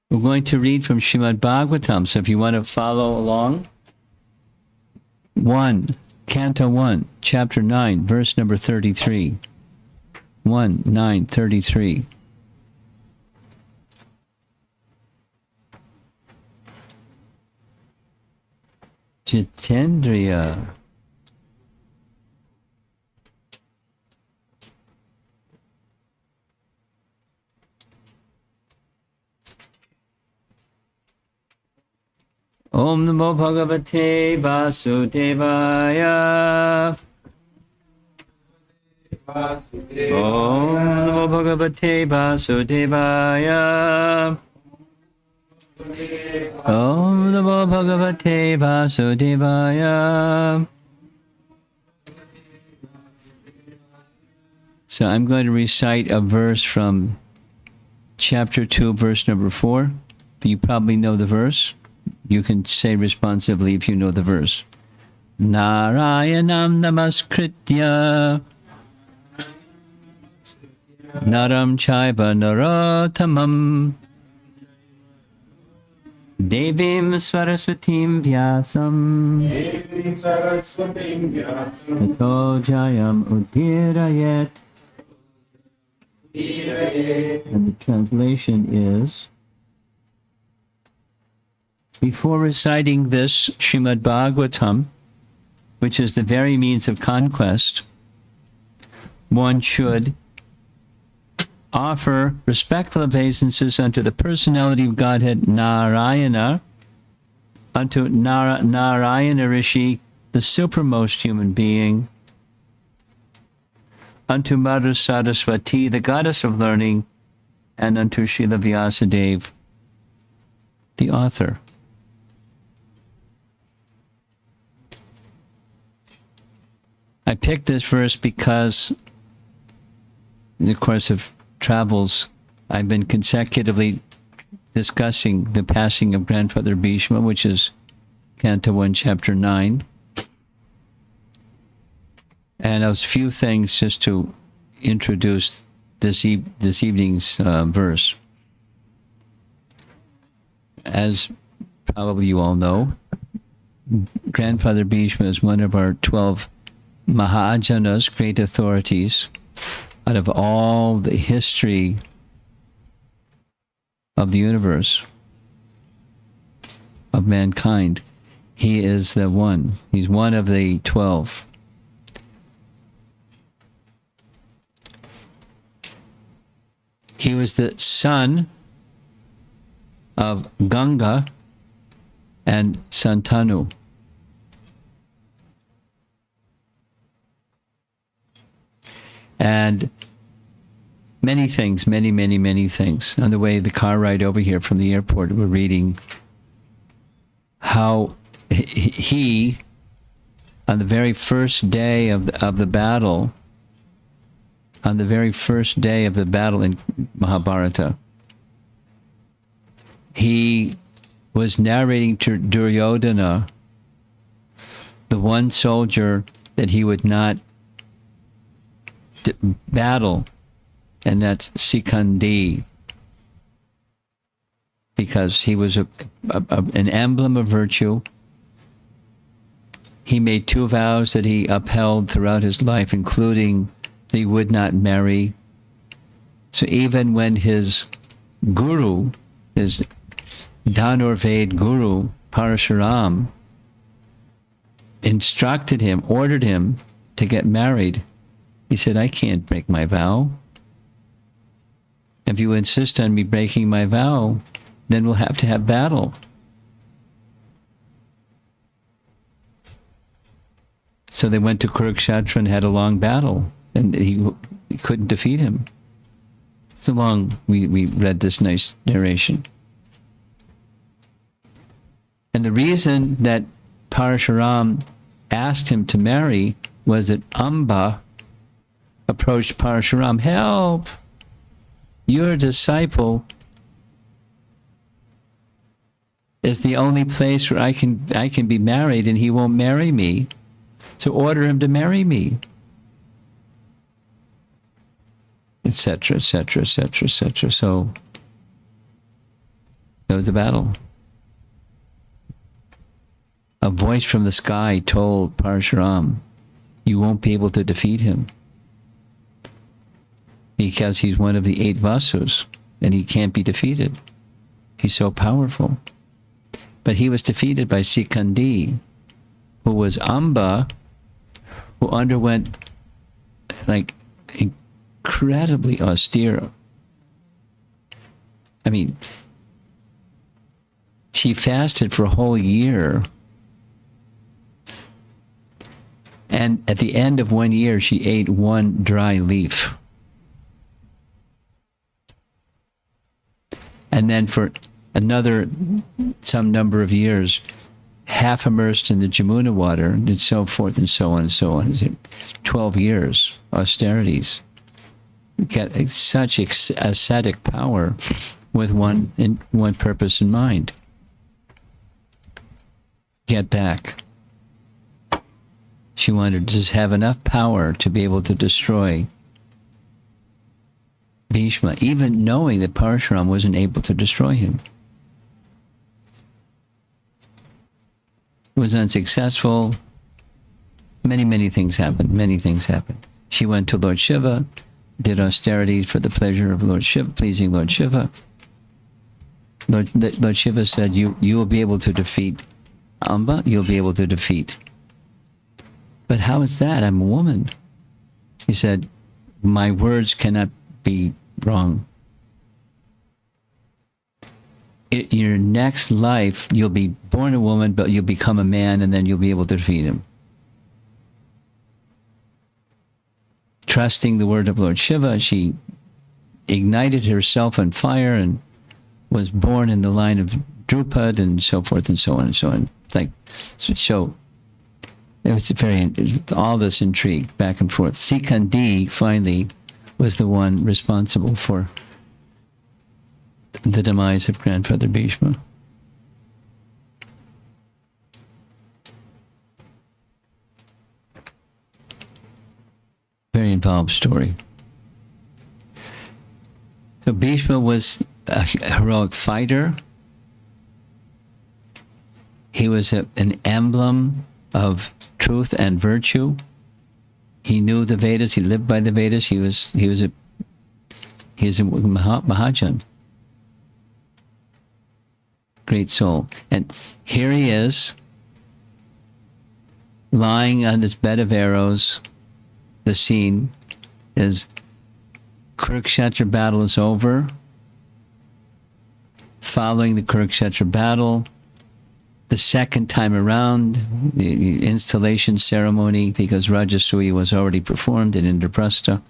We're going to read from Srimad Bhagavatam, so if you want to follow along. 1, Canto 1, Chapter 9, verse number 33. 1, 9, 33. Jitendriya. Om Namo Bhagavate Vasudevaya. Om Namo Bhagavate Vasudevaya. Om Namo Bhagavate Vasudevaya. So I'm going to recite a verse from chapter 2, verse number 4. You probably know the verse. You can say responsively if you know the verse. Narayanam namaskritya naram chaiva narottamam devim saraswatim vyasam tato jayam udirayet. And the translation is, before reciting this Srimad Bhagavatam, which is the very means of conquest, one should offer respectful obeisances unto the personality of Godhead Narayana, unto Narayana Rishi, the supremmost human being, unto Mother Saraswati, the goddess of learning, and unto Srila Vyasadeva, the author. I picked this verse because in the course of travels, I've been consecutively discussing the passing of Grandfather Bhishma, which is Canto 1, Chapter 9. And a few things just to introduce this evening's verse. As probably you all know, Grandfather Bhishma is one of our 12 Mahajanas, great authorities, out of all the history of the universe, of mankind. He is the one. He's one of the 12. He was the son of Ganga and Santanu. And many things, many things. On the way, the car ride over here from the airport, we're reading how he, on the very first day of the battle, on the very first day of the battle in Mahabharata, he was narrating to Duryodhana, the one soldier that he would not battle, and that's Sikandi, because he was an emblem of virtue. He made 2 vows that he upheld throughout his life, including that he would not marry. So even when his guru, his Dhanurved guru, Parashuram, instructed him, ordered him to get married, he said, I can't break my vow. If you insist on me breaking my vow, then we'll have to have battle. So they went to Kurukshetra and had a long battle, and he couldn't defeat him. So long we read this nice narration. And the reason that Parashuram asked him to marry was that Amba approached Parashuram, help! Your disciple is the only place where I can be married, and he won't marry me. So order him to marry me. Etc., etc., etc., etc. So That was the battle. A voice from the sky told Parshuram, you won't be able to defeat him because he's one of the 8 Vasus and he can't be defeated. He's so powerful. But he was defeated by Sikandi, who was Amba, who underwent like incredibly austere. I mean, she fasted for a whole year. And at the end of 1 year, she ate 1 dry leaf. And then for another some number of years, half immersed in the Jamuna water, and so forth and so on and so on. 12 years, austerities. Get such ascetic power with one purpose in mind. Get back. She wanted to just have enough power to be able to destroy Bhishma, even knowing that Parshuram wasn't able to destroy him. It was unsuccessful. Many things happened. Many things happened. She went to Lord Shiva, did austerities for the pleasure of Lord Shiva, pleasing Lord Shiva. Lord Shiva said, you will be able to defeat Amba, you'll be able to defeat. But how is that? I'm a woman. He said, my words cannot be wrong. In your next life, you'll be born a woman, but you'll become a man, and then you'll be able to defeat him. Trusting the word of Lord Shiva, she ignited herself on fire and was born in the line of Drupad and so forth and so on and so on. Like, so it was all this intrigue back and forth. Sikandi finally was the one responsible for the demise of Grandfather Bhishma. Very involved story. So Bhishma was a heroic fighter. He was an emblem of truth and virtue. He knew the Vedas. He lived by the Vedas. He was a Mahajan. Great soul. And here he is, lying on his bed of arrows. The scene is Kurukshetra battle is over. Following the Kurukshetra battle, the second time around, the installation ceremony, because Rajasuya was already performed in Indraprastha,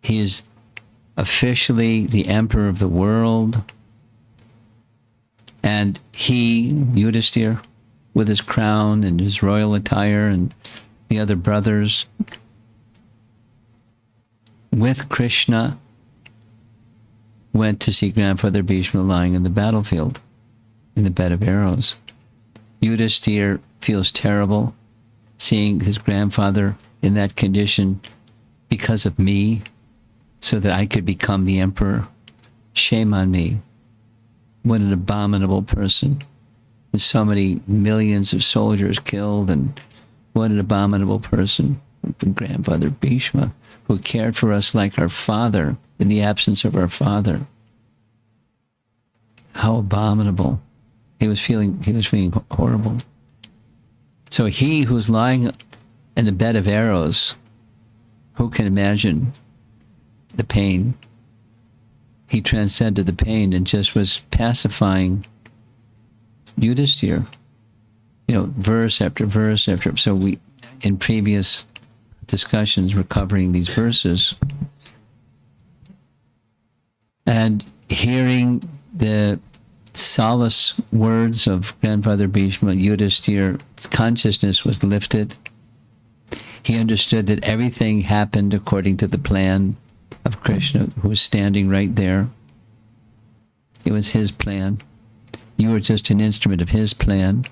he is officially the emperor of the world. And he, Yudhisthira, with his crown and his royal attire, and the other brothers, with Krishna, went to see Grandfather Bhishma lying in the battlefield, in the bed of arrows. Yudhisthira feels terrible seeing his grandfather in that condition because of me, so that I could become the emperor. Shame on me. What an abominable person. And so many millions of soldiers killed, and what an abominable person. Grandfather Bhishma, who cared for us like our father in the absence of our father. How abominable. He was feeling horrible. So he who's lying in a bed of arrows, who can imagine the pain? He transcended the pain and just was pacifying Yudhisthira. Verse after verse after. So we, in previous discussions, were covering these verses. And hearing the solace words of Grandfather Bhishma, Yudhisthira's consciousness was lifted. He understood that everything happened according to the plan of Krishna, who was standing right there. It was his plan. You were just an instrument of his plan.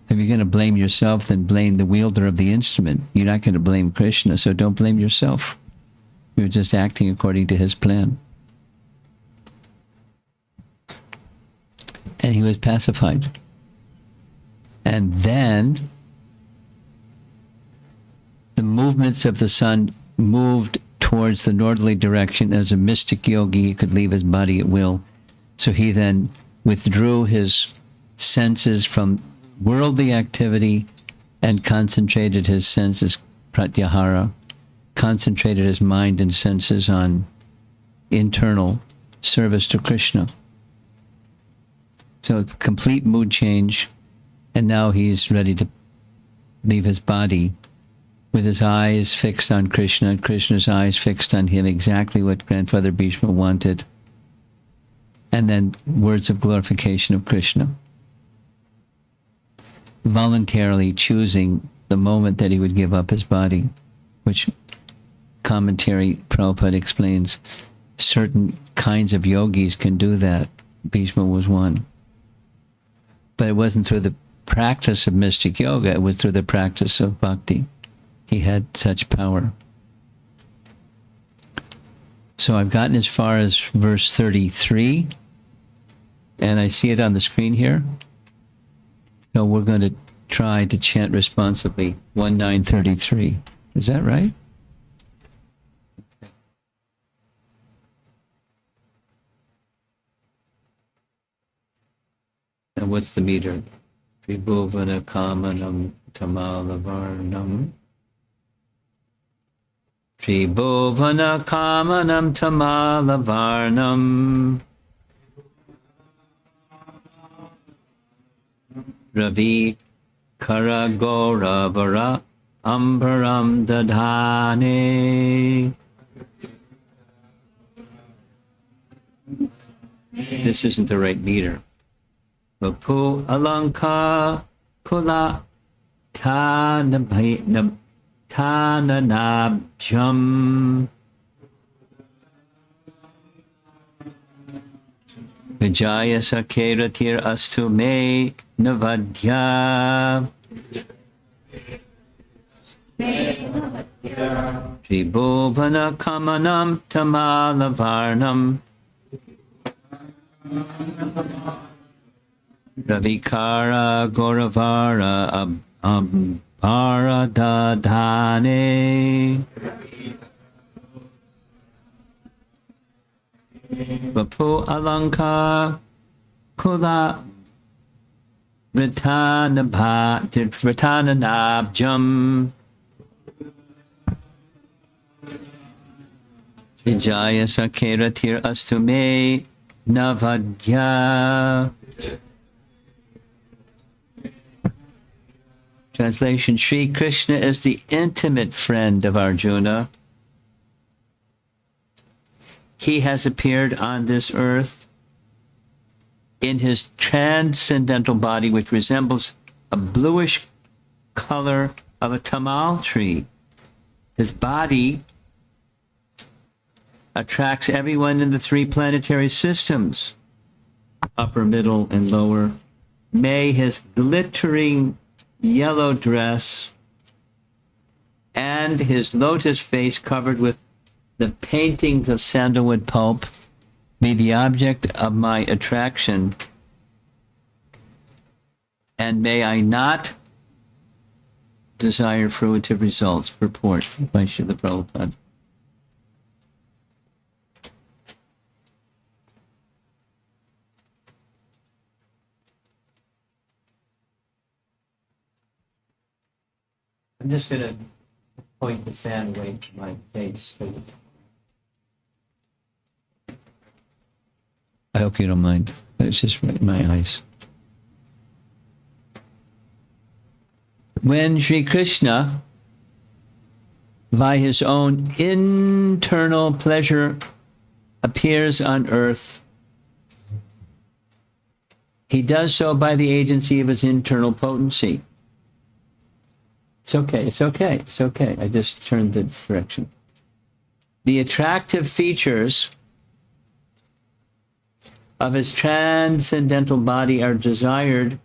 If you're going to blame yourself, then blame the wielder of the instrument. You're not going to blame Krishna, so don't blame yourself. You're just acting according to his plan. and he was pacified. And then the movements of the sun moved towards the northerly direction. As a mystic yogi, he could leave his body at will. So he then withdrew his senses from worldly activity and concentrated his senses, pratyahara, concentrated his mind and senses on internal service to Krishna. So complete mood change, and now he's ready to leave his body with his eyes fixed on Krishna, and Krishna's eyes fixed on him, exactly what Grandfather Bhishma wanted. And then words of glorification of Krishna. Voluntarily choosing the moment that he would give up his body, which commentary Prabhupada explains, certain kinds of yogis can do that. Bhishma was one. But it wasn't through the practice of mystic yoga, it was through the practice of bhakti. He had such power. So I've gotten as far as verse 33, and I see it on the screen here. So we're going to try to chant responsibly 1933. Is that right? And what's the meter? Tribhuvana kamanam tamalavarnam. Tribhuvana kamanam tamalavarnam. Ravi karagora ambaram dadhane. This isn't the right meter. Vapu alanka kula tananabjam. Vijaya sakeratir astu me navadya. Tribhuvana kamanam tamalavarnam. Ravikara Goravara Ambara Dadhane. Vapu Alanka Kula Ritananabjam. Vijaya Sakeratir Astume Navadya. Translation: Sri Krishna is the intimate friend of Arjuna. He has appeared on this earth in his transcendental body, which resembles a bluish color of a tamal tree. His body attracts everyone in the three planetary systems, upper, middle, and lower. May his glittering yellow dress and his lotus face covered with the paintings of sandalwood pulp be the object of my attraction, and may I not desire fruitive results. Purport by Srila Prabhupada. I'm just going to point the fan away from my face. I hope you don't mind. It's just right in my eyes. When Sri Krishna, by his own internal pleasure, appears on earth, he does so by the agency of his internal potency. It's okay, it's okay, it's okay. I just turned the direction. The attractive features of his transcendental body are desired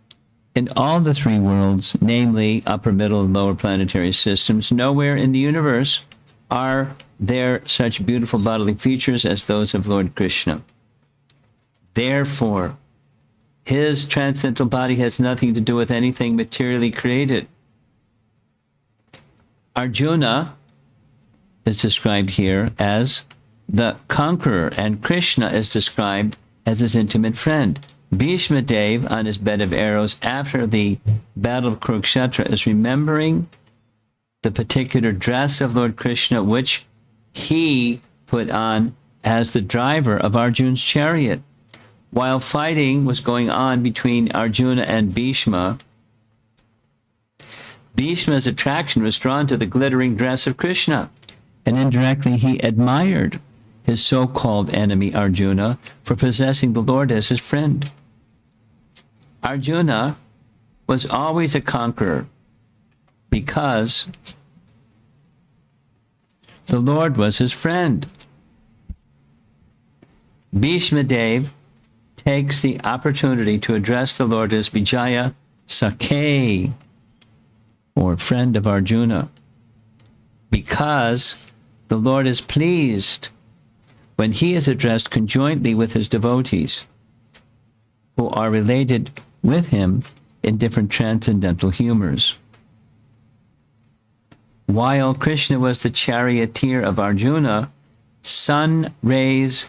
in all the three worlds, namely upper, middle, and lower planetary systems. Nowhere in the universe are there such beautiful bodily features as those of Lord Krishna. Therefore, His transcendental body has nothing to do with anything materially created. Arjuna is described here as the conqueror, and Krishna is described as his intimate friend. Bhishma Dev, on his bed of arrows after the battle of Kurukshetra, is remembering the particular dress of Lord Krishna, which he put on as the driver of Arjuna's chariot. While fighting was going on between Arjuna and Bhishma, Bhishma's attraction was drawn to the glittering dress of Krishna, and indirectly he admired his so-called enemy Arjuna for possessing the Lord as his friend. Arjuna was always a conqueror because the Lord was his friend. Bhishma Dev takes the opportunity to address the Lord as Vijaya Sakhe, or friend of Arjuna, because the Lord is pleased when he is addressed conjointly with his devotees, who are related with him in different transcendental humors. While Krishna was the charioteer of Arjuna, sun rays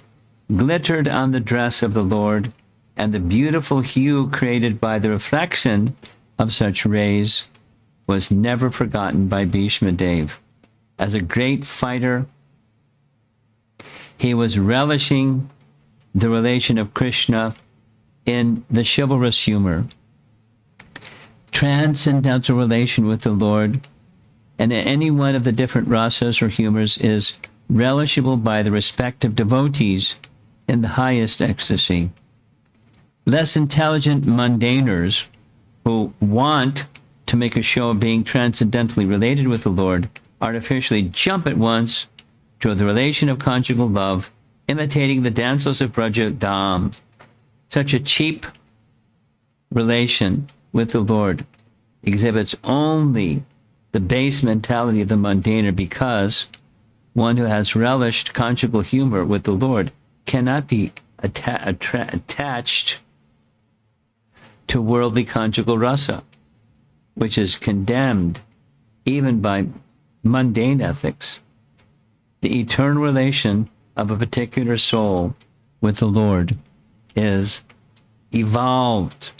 glittered on the dress of the Lord, and the beautiful hue created by the reflection of such rays was never forgotten by Bhishma Dev. As a great fighter, he was relishing the relation of Krishna in the chivalrous humor. Transcendental relation with the Lord and any one of the different rasas or humors is relishable by the respective devotees in the highest ecstasy. Less intelligent mundaners who want to make a show of being transcendentally related with the Lord artificially jump at once to the relation of conjugal love, imitating the dances of Braja Dham. Such a cheap relation with the Lord exhibits only the base mentality of the mundaner, because one who has relished conjugal humor with the Lord cannot be attached to worldly conjugal rasa, which is condemned even by mundane ethics. The eternal relation of a particular soul with the Lord is evolved.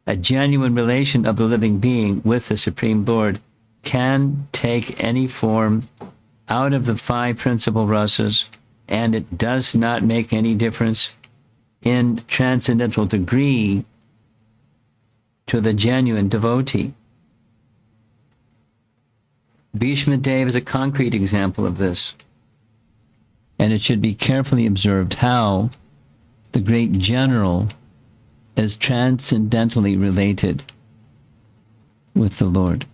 A genuine relation of the living being with the Supreme Lord can take any form out of the five principal rasas, and it does not make any difference in transcendental degree to the genuine devotee. Bhishma Dev is a concrete example of this, and it should be carefully observed how the great general is transcendentally related with the Lord.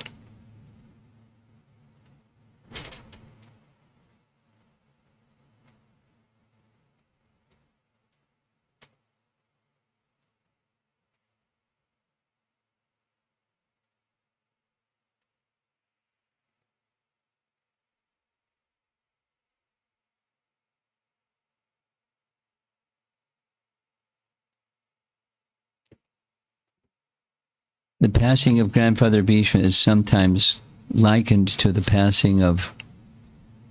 The passing of Grandfather Bhishma is sometimes likened to the passing of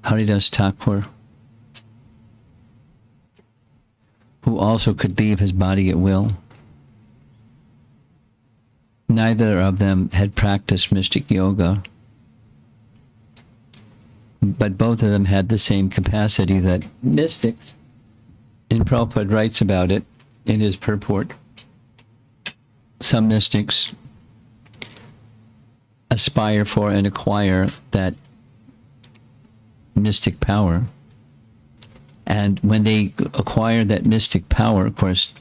Haridas Thakur, who also could leave his body at will. Neither of them had practiced mystic yoga, but both of them had the same capacity that mystics, and Prabhupada writes about it in his purport. Some mystics aspire for and acquire that mystic power. And when they acquire that mystic power, of course,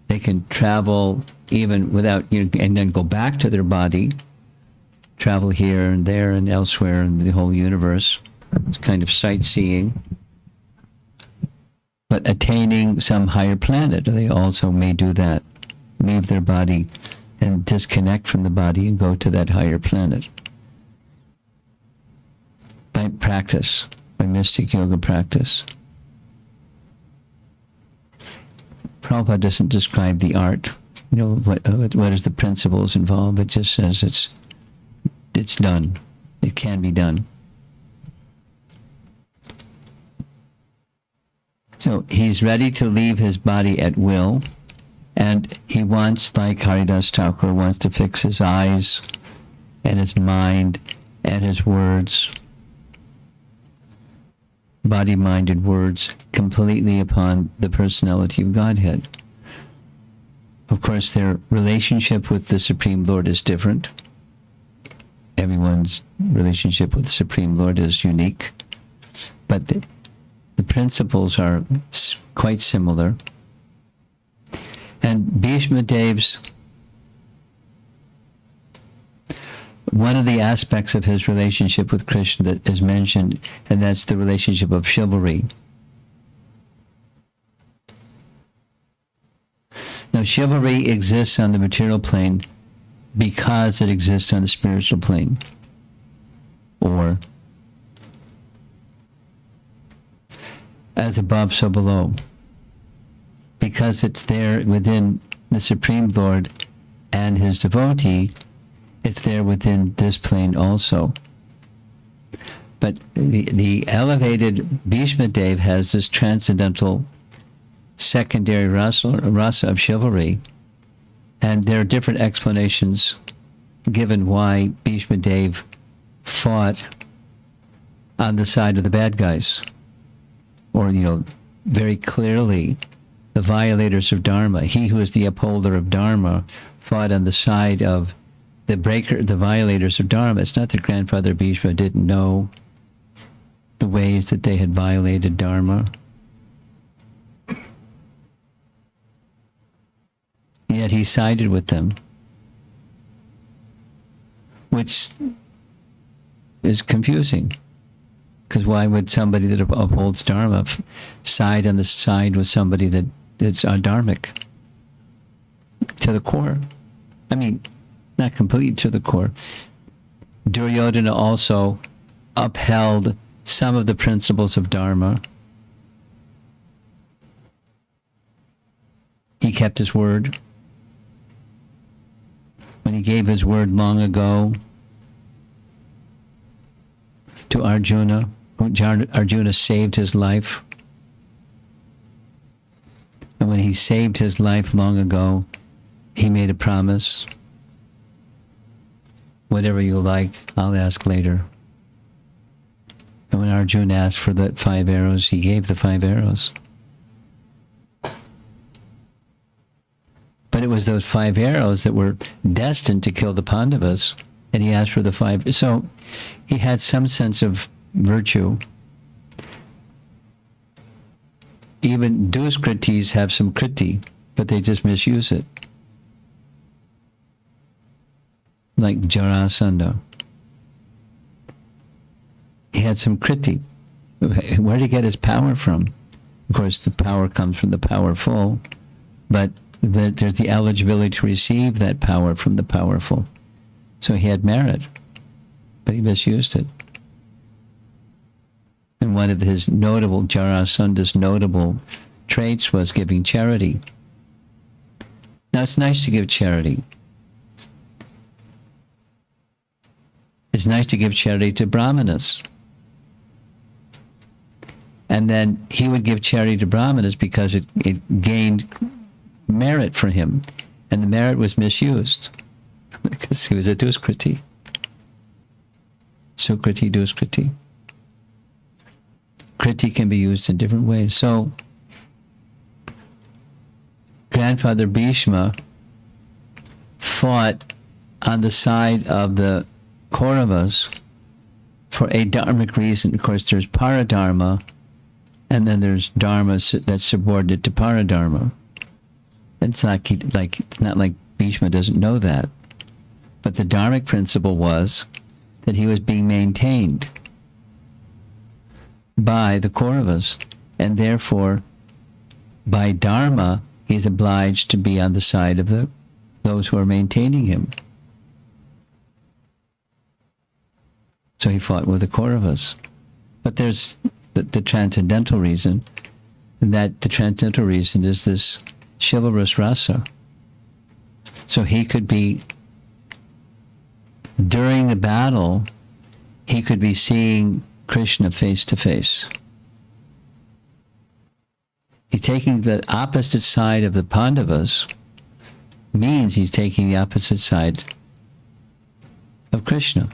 they can travel even without, and then go back to their body, travel here and there and elsewhere in the whole universe. It's kind of sightseeing. But attaining some higher planet, they also may do that, leave their body and disconnect from the body and go to that higher planet. By practice, by mystic yoga practice. Prabhupada doesn't describe the art. What is the principles involved? It just says it's done. It can be done. So he's ready to leave his body at will, and he wants, like Haridas Thakur, wants to fix his eyes and his mind and his words, body-minded words, completely upon the personality of Godhead. Of course, their relationship with the Supreme Lord is different. Everyone's relationship with the Supreme Lord is unique, but the principles are quite similar. And Bhishma Dev's, one of the aspects of his relationship with Krishna that is mentioned, and that's the relationship of chivalry. Now, chivalry exists on the material plane because it exists on the spiritual plane. Or, as above, so below. Because it's there within the Supreme Lord and his devotee, it's there within this plane also. But the elevated Bhishma Dev has this transcendental secondary rasa of chivalry, and there are different explanations given why Bhishma Dev fought on the side of the bad guys, or very clearly the violators of Dharma. He who is the upholder of Dharma fought on the side of the violators of Dharma. It's not that Grandfather Bhishma didn't know the ways that they had violated Dharma. Yet he sided with them, which is confusing. Because why would somebody that upholds Dharma side on the side with somebody that's adharmic? To the core. I mean, not completely to the core. Duryodhana also upheld some of the principles of Dharma. He kept his word. When he gave his word long ago to Arjuna, Arjuna saved his life. And when he saved his life long ago, he made a promise. Whatever you like, I'll ask later. And when Arjuna asked for the 5 arrows, he gave the 5 arrows. But it was those 5 arrows that were destined to kill the Pandavas, and he asked for the 5. So he had some sense of virtue. Even Duskritis have some kriti, but they just misuse it. Like Jarasandha. He had some kriti. Where did he get his power from? Of course, the power comes from the powerful, but there's the eligibility to receive that power from the powerful. So he had merit, but he misused it. And one of his notable, Jarasandha's notable traits was giving charity. Now, it's nice to give charity. It's nice to give charity to brahmanas. And then he would give charity to brahmanas because it gained merit for him. And the merit was misused because he was a duskriti. Sukriti, duskriti. Kriti can be used in different ways. So, Grandfather Bhishma fought on the side of the Kauravas for a dharmic reason. Of course, there's paradharma, and then there's dharma that's subordinate to paradharma. It's not like Bhishma doesn't know that. But the dharmic principle was that he was being maintained by the Kauravas, and therefore, by dharma, he's obliged to be on the side of those who are maintaining him. So he fought with the Kauravas. But there's the transcendental reason, and that the transcendental reason is this chivalrous rasa. So he could be, during the battle, he could be seeing Krishna face to face. He's taking the opposite side of the Pandavas, means he's taking the opposite side of Krishna.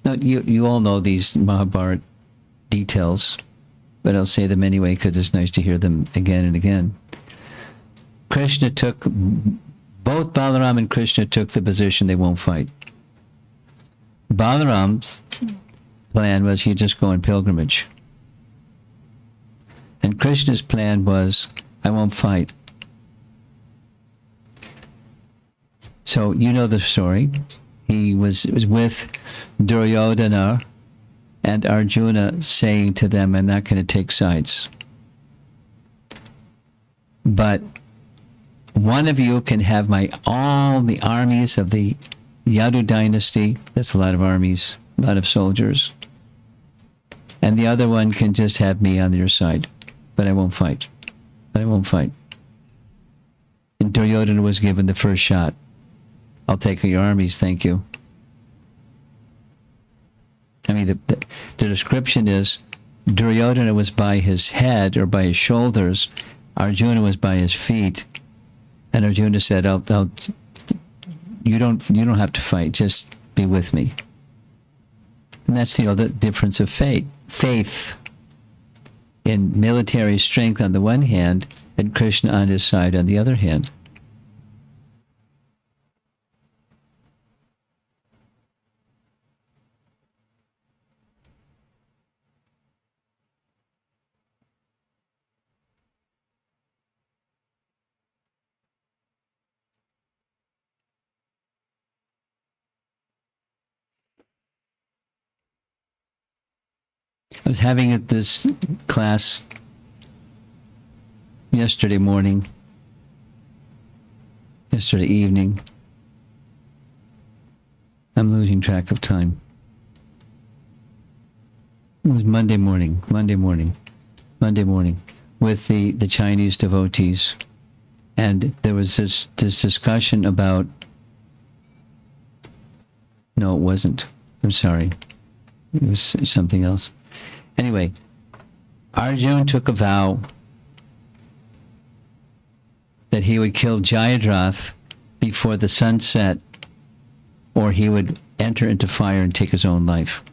Now, you all know these Mahabharata details, but I'll say them anyway because it's nice to hear them again and again. Krishna took, both Balaram and Krishna took the position they won't fight. Balaram's plan was he'd just go on pilgrimage. And Krishna's plan was, I won't fight. So you know the story. He was with Duryodhana and Arjuna saying to them, I'm not going to take sides. But one of you can have all the armies of the Yadu dynasty. That's a lot of armies, a lot of soldiers. And the other one can just have me on your side. But I won't fight. But I won't fight. And Duryodhana was given the first shot. I'll take your armies, thank you. I mean, the description is Duryodhana was by his head or by his shoulders. Arjuna was by his feet. And Arjuna said, you don't have to fight, just be with me. And that's the difference of faith in military strength on the one hand, and Krishna on his side on the other hand. I was having this class yesterday evening. I'm losing track of time. It was Monday morning, with the Chinese devotees. And there was this discussion about, no, it wasn't. I'm sorry. It was something else. Anyway, Arjuna took a vow that he would kill Jayadratha before the sun set, or he would enter into fire and take his own life.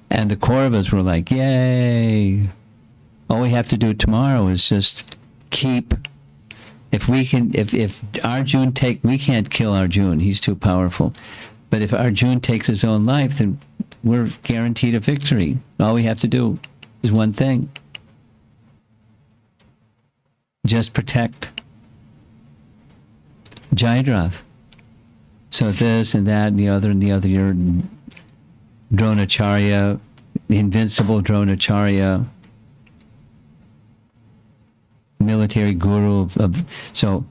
And the Kauravas were like, yay! All we have to do tomorrow is just keep. If Arjuna we can't kill Arjuna, he's too powerful. But if Arjuna takes his own life, then we're guaranteed a victory. All we have to do is one thing. Just protect Jayadratha. So this and that and the other, your Dronacharya, the invincible Dronacharya, military guru so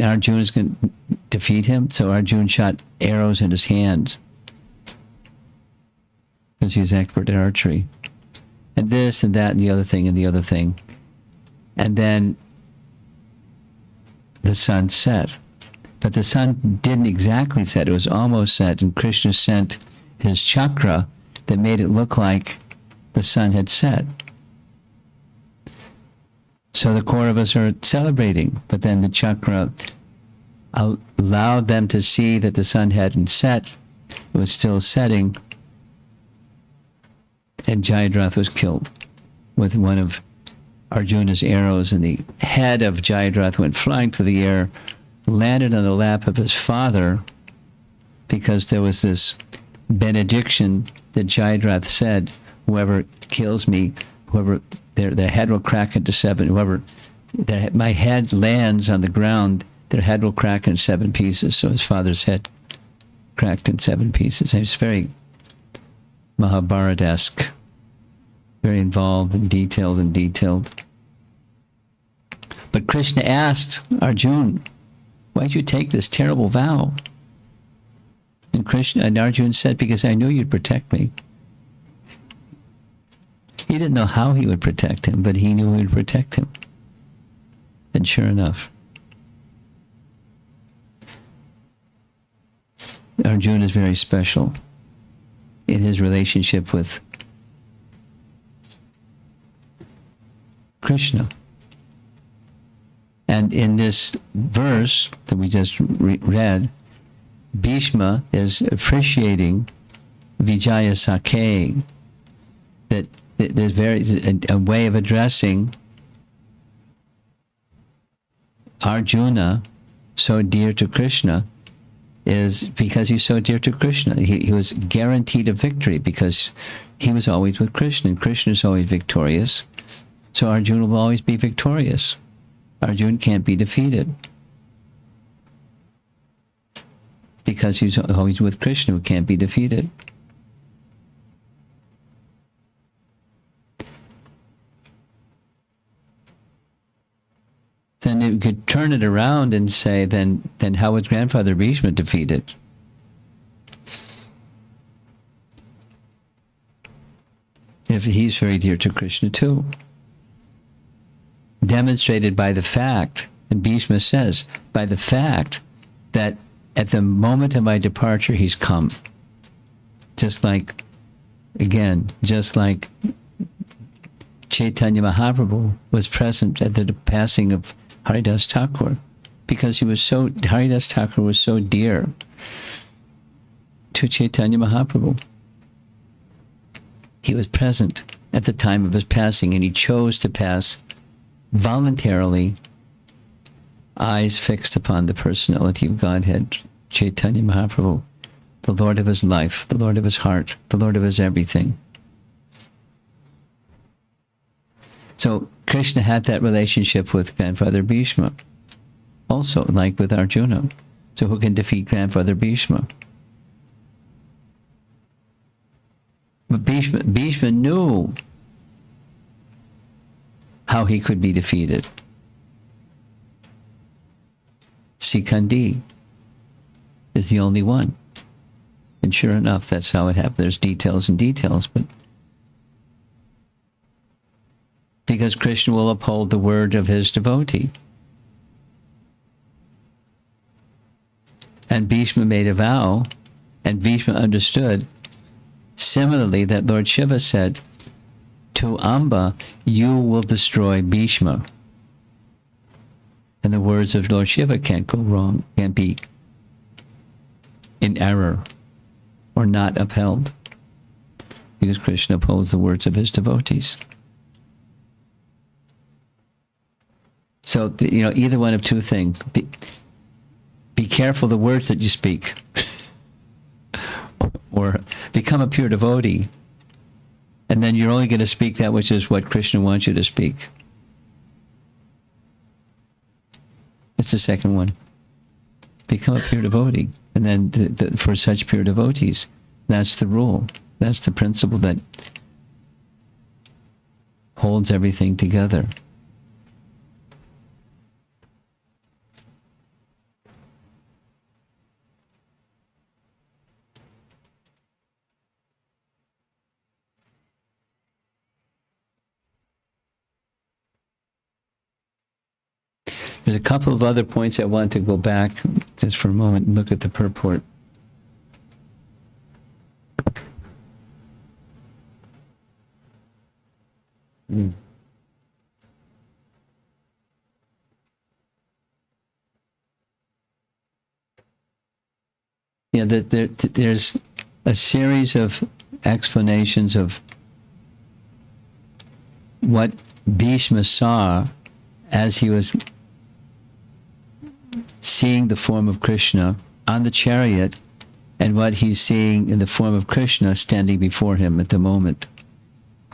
Arjuna is going to defeat him. So Arjuna shot arrows in his hands because he's expert at archery. And this and that and the other thing and the other thing. And then the sun set. But the sun didn't exactly set. It was almost set. And Krishna sent his chakra that made it look like the sun had set. So the Kauravas are celebrating, but then the chakra allowed them to see that the sun hadn't set. It was still setting, and Jayadratha was killed with one of Arjuna's arrows, and the head of Jayadratha went flying through the air, landed on the lap of his father, because there was this benediction that Jayadratha said, whoever kills me, whoever their head will crack into seven. Whoever my head lands on the ground, their head will crack in 7 pieces. So his father's head cracked in 7 pieces. It's very Mahabharata-esque, very involved and detailed. But Krishna asked Arjuna, why'd you take this terrible vow? And Arjuna said, because I knew you'd protect me. He didn't know how he would protect him, but he knew he would protect him. And sure enough, Arjuna is very special in his relationship with Krishna. And in this verse that we just read, Bhishma is appreciating Vijaya Sakhe, that there's a way of addressing Arjuna, so dear to Krishna, is because he's so dear to Krishna. He was guaranteed a victory because he was always with Krishna, and Krishna is always victorious. So Arjuna will always be victorious. Arjuna can't be defeated because he's always with Krishna, who can't be defeated. Then you could turn it around and say, then how was grandfather Bhishma defeated? If he's very dear to Krishna too. Demonstrated by the fact, and Bhishma says, by the fact that at the moment of my departure, he's come. Just like Chaitanya Mahaprabhu was present at the passing of Haridas Thakur, because Haridas Thakur was so dear to Chaitanya Mahaprabhu. He was present at the time of his passing, and he chose to pass voluntarily, eyes fixed upon the personality of Godhead, Chaitanya Mahaprabhu, the Lord of his life, the Lord of his heart, the Lord of his everything. So Krishna had that relationship with grandfather Bhishma, also like with Arjuna. So who can defeat grandfather Bhishma? But Bhishma knew how he could be defeated. Sikandi is the only one. And sure enough, that's how it happened. There's details and details, but because Krishna will uphold the word of his devotee. And Bhishma made a vow, and Bhishma understood similarly that Lord Shiva said, to Amba, you will destroy Bhishma. And the words of Lord Shiva can't go wrong, can't be in error or not upheld, because Krishna upholds the words of his devotees. So, either one of two things. Be careful the words that you speak, or become a pure devotee, and then you're only going to speak that which is what Krishna wants you to speak. It's the second one. Become a pure devotee. And then for such pure devotees, that's the rule. That's the principle that holds everything together. There's a couple of other points I want to go back just for a moment and look at the purport. There's a series of explanations of what Bhishma saw as he was seeing the form of Krishna on the chariot, and what he's seeing in the form of Krishna standing before him at the moment.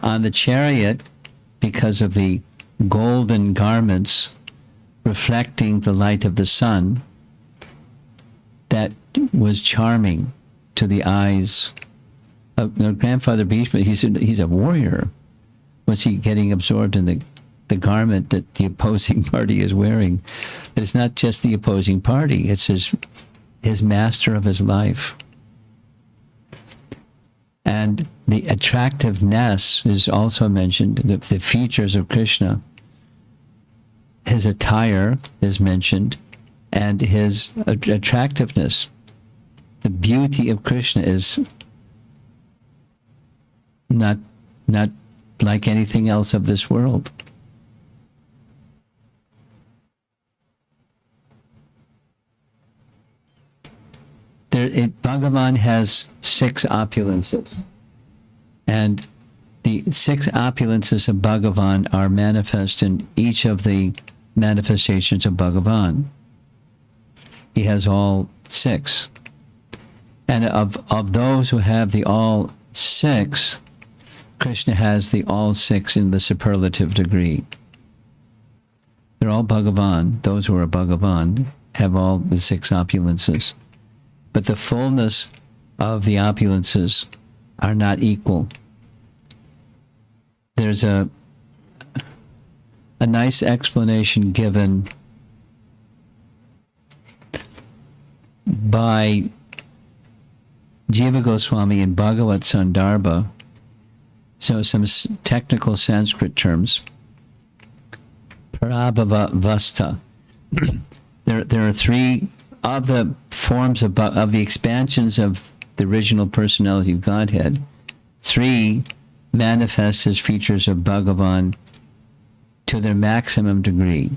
On the chariot, because of the golden garments reflecting the light of the sun, that was charming to the eyes of grandfather Bhishma. He's a warrior. Was he getting absorbed in the garment that the opposing party is wearing? But it's not just the opposing party, it's his master of his life. And the attractiveness is also mentioned, the features of Krishna. His attire is mentioned, and his attractiveness. The beauty of Krishna is not like anything else of this world. Bhagavan has 6 opulences, and the 6 opulences of Bhagavan are manifest in each of the manifestations of Bhagavan. He has all 6. And of those who have the all 6, Krishna has the all 6 in the superlative degree. They're all Bhagavan. Those who are Bhagavan have all the 6 opulences. But the fullness of the opulences are not equal. There's a nice explanation given by Jiva Goswami in Bhagavat Sandarbha. So some technical Sanskrit terms. Prabhava Vasta. There are 3 of the forms of the expansions of the original personality of Godhead. 3 manifest as features of Bhagavan to their maximum degree,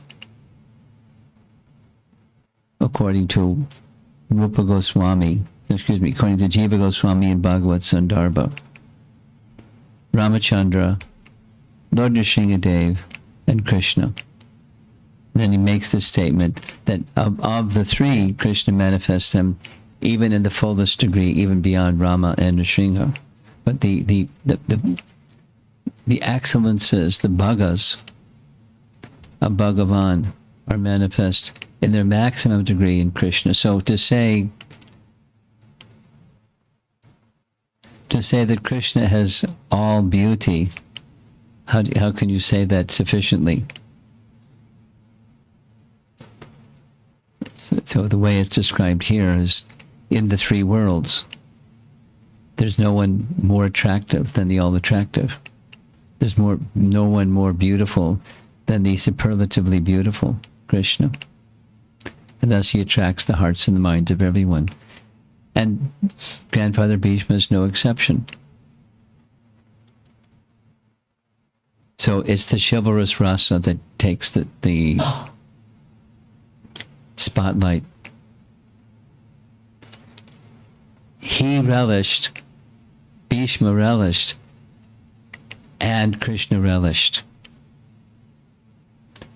according to according to Jiva Goswami in Bhagavat Sandarbha. Ramachandra, Lord Nrsingadev, and Krishna. And then he makes the statement that of the 3, Krishna manifests them even in the fullest degree, even beyond Rama and Nrsimha. But the excellences, the bhagas of Bhagavan are manifest in their maximum degree in Krishna. So to say that Krishna has all beauty, how can you say that sufficiently? So the way it's described here is in the 3 worlds. There's no one more attractive than the all-attractive. There's no one more beautiful than the superlatively beautiful, Krishna. And thus he attracts the hearts and the minds of everyone. And Grandfather Bhishma is no exception. So it's the chivalrous rasa that takes the spotlight. He relished, Bhishma relished, and Krishna relished.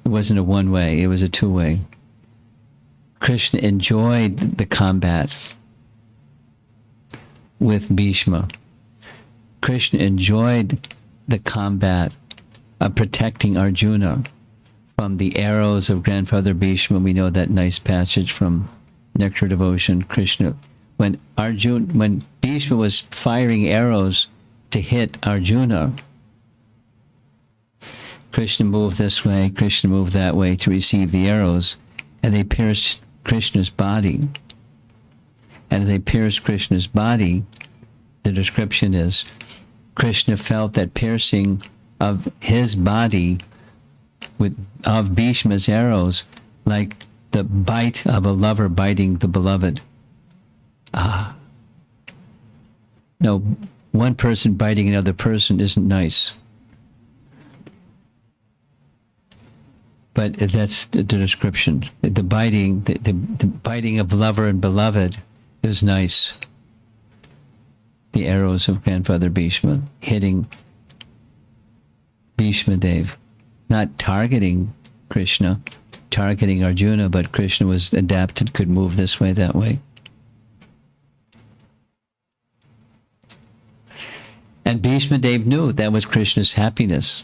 It wasn't a one-way, it was a two-way. Krishna enjoyed the combat with Bhishma. Krishna enjoyed the combat of protecting Arjuna from the arrows of Grandfather Bhishma. We know that nice passage from Nectar Devotion. Krishna, when Bhishma was firing arrows to hit Arjuna, Krishna moved this way, Krishna moved that way to receive the arrows, and they pierced Krishna's body. And as they pierced Krishna's body, the description is, Krishna felt that piercing of his body of Bhishma's arrows like the bite of a lover biting the beloved. No, one person biting another person isn't nice. But that's the description. The biting of lover and beloved is nice. The arrows of Grandfather Bhishma hitting Bhishma Dev, not targeting Krishna, targeting Arjuna, but Krishna was adapted, could move this way, that way. And Bhishma Dev knew that was Krishna's happiness.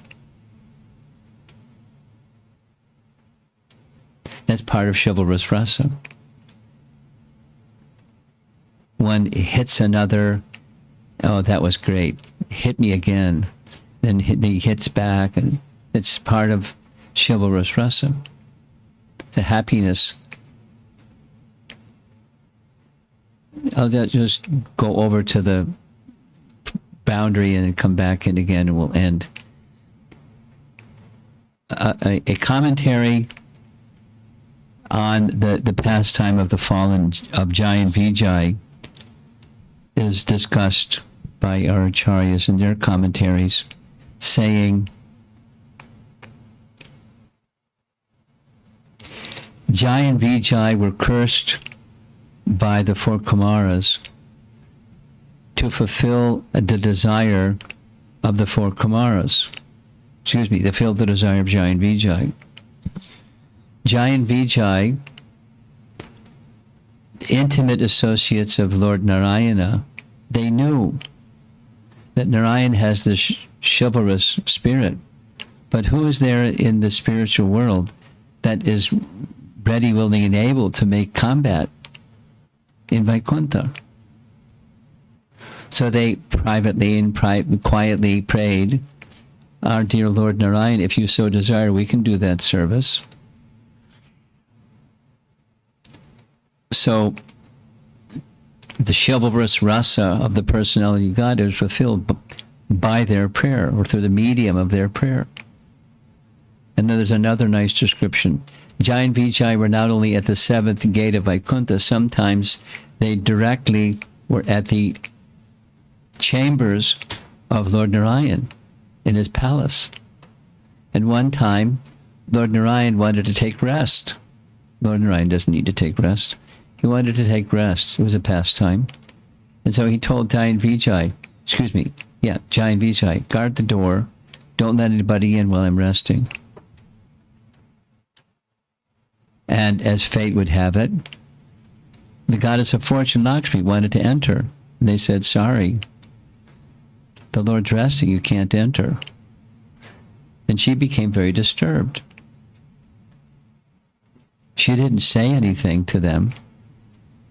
That's part of chivalrous rasa. One hits another, oh, that was great. Hit me again. Then he hits back, and it's part of chivalrous rasa. The happiness. I'll just go over to the boundary and then come back in again, and will end. A commentary on the pastime of the fallen of Jai and Vijay is discussed by our acharyas in their commentaries, saying, Jai and Vijay were cursed by the four Kumaras to fulfill the desire of the four Kumaras. Fulfill the desire of Jai and Vijay. Jai and Vijay, intimate associates of Lord Narayana, they knew that Narayan has this chivalrous spirit. But who is there in the spiritual world that is ready, willing, and able to make combat in Vaikuntha? So they privately and quietly prayed, our dear Lord Narayan, if you so desire, we can do that service. So the chivalrous rasa of the personality of God is fulfilled by their prayer, or through the medium of their prayer. And then there's another nice description. Jai and Vijay were not only at the seventh gate of Vaikuntha, sometimes they directly were at the chambers of Lord Narayan in his palace. And one time, Lord Narayan wanted to take rest. Lord Narayan doesn't need to take rest. He wanted to take rest. It was a pastime. And so he told Jai and Vijay, Jai and Vijay, guard the door. Don't let anybody in while I'm resting. And as fate would have it, the goddess of fortune, Lakshmi, wanted to enter. And they said, sorry, the Lord's resting, you can't enter. And she became very disturbed. She didn't say anything to them,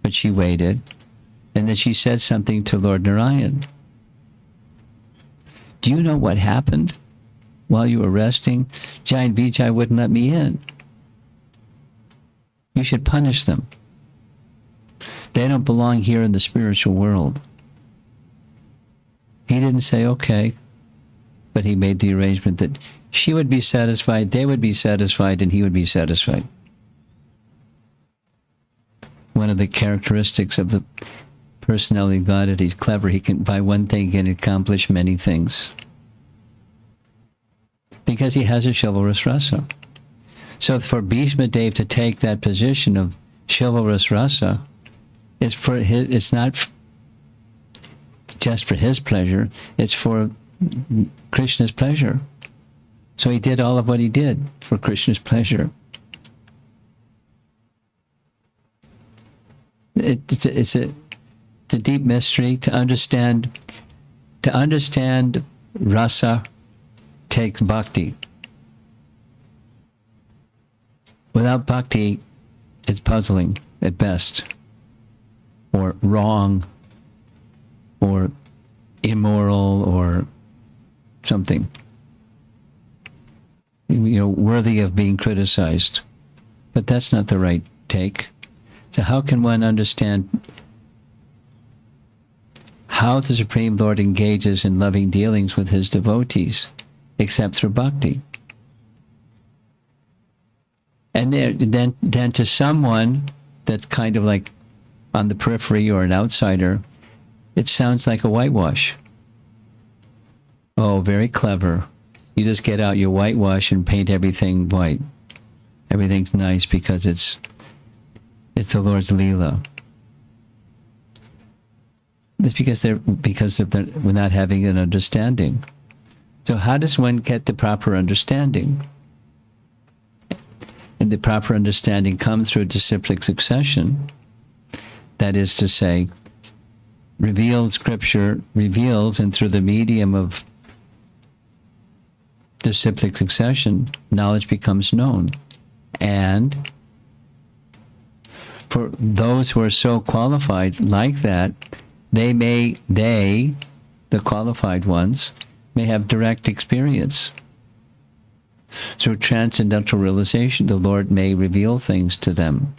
but she waited, and then she said something to Lord Narayan. Do you know what happened while you were resting? Jai and Vijay wouldn't let me in. You should punish them. They don't belong here in the spiritual world. He didn't say, okay, but he made the arrangement that she would be satisfied, they would be satisfied, and he would be satisfied. One of the characteristics of the personality of God is he's clever. He can, by one thing, he can accomplish many things. Because he has a chivalrous rasa. So for Bhishma Dev to take that position of chivalrous rasa, it's not just for his pleasure, it's for Krishna's pleasure. So he did all of what he did for Krishna's pleasure. It's a deep mystery to understand. To understand rasa takes bhakti. Without bhakti, it's puzzling at best, or wrong, or immoral, or something, worthy of being criticized. But that's not the right take. So how can one understand how the Supreme Lord engages in loving dealings with his devotees, except through bhakti? And then to someone that's kind of like on the periphery or an outsider, it sounds like a whitewash. Oh, very clever. You just get out your whitewash and paint everything white. Everything's nice because it's the Lord's Leela. It's because we're not having an understanding. So how does one get the proper understanding? And the proper understanding comes through disciplic succession. That is to say, revealed scripture reveals, and through the medium of disciplic succession, knowledge becomes known. And for those who are so qualified like that, the qualified ones, may have direct experience. Through transcendental realization, the Lord may reveal things to them,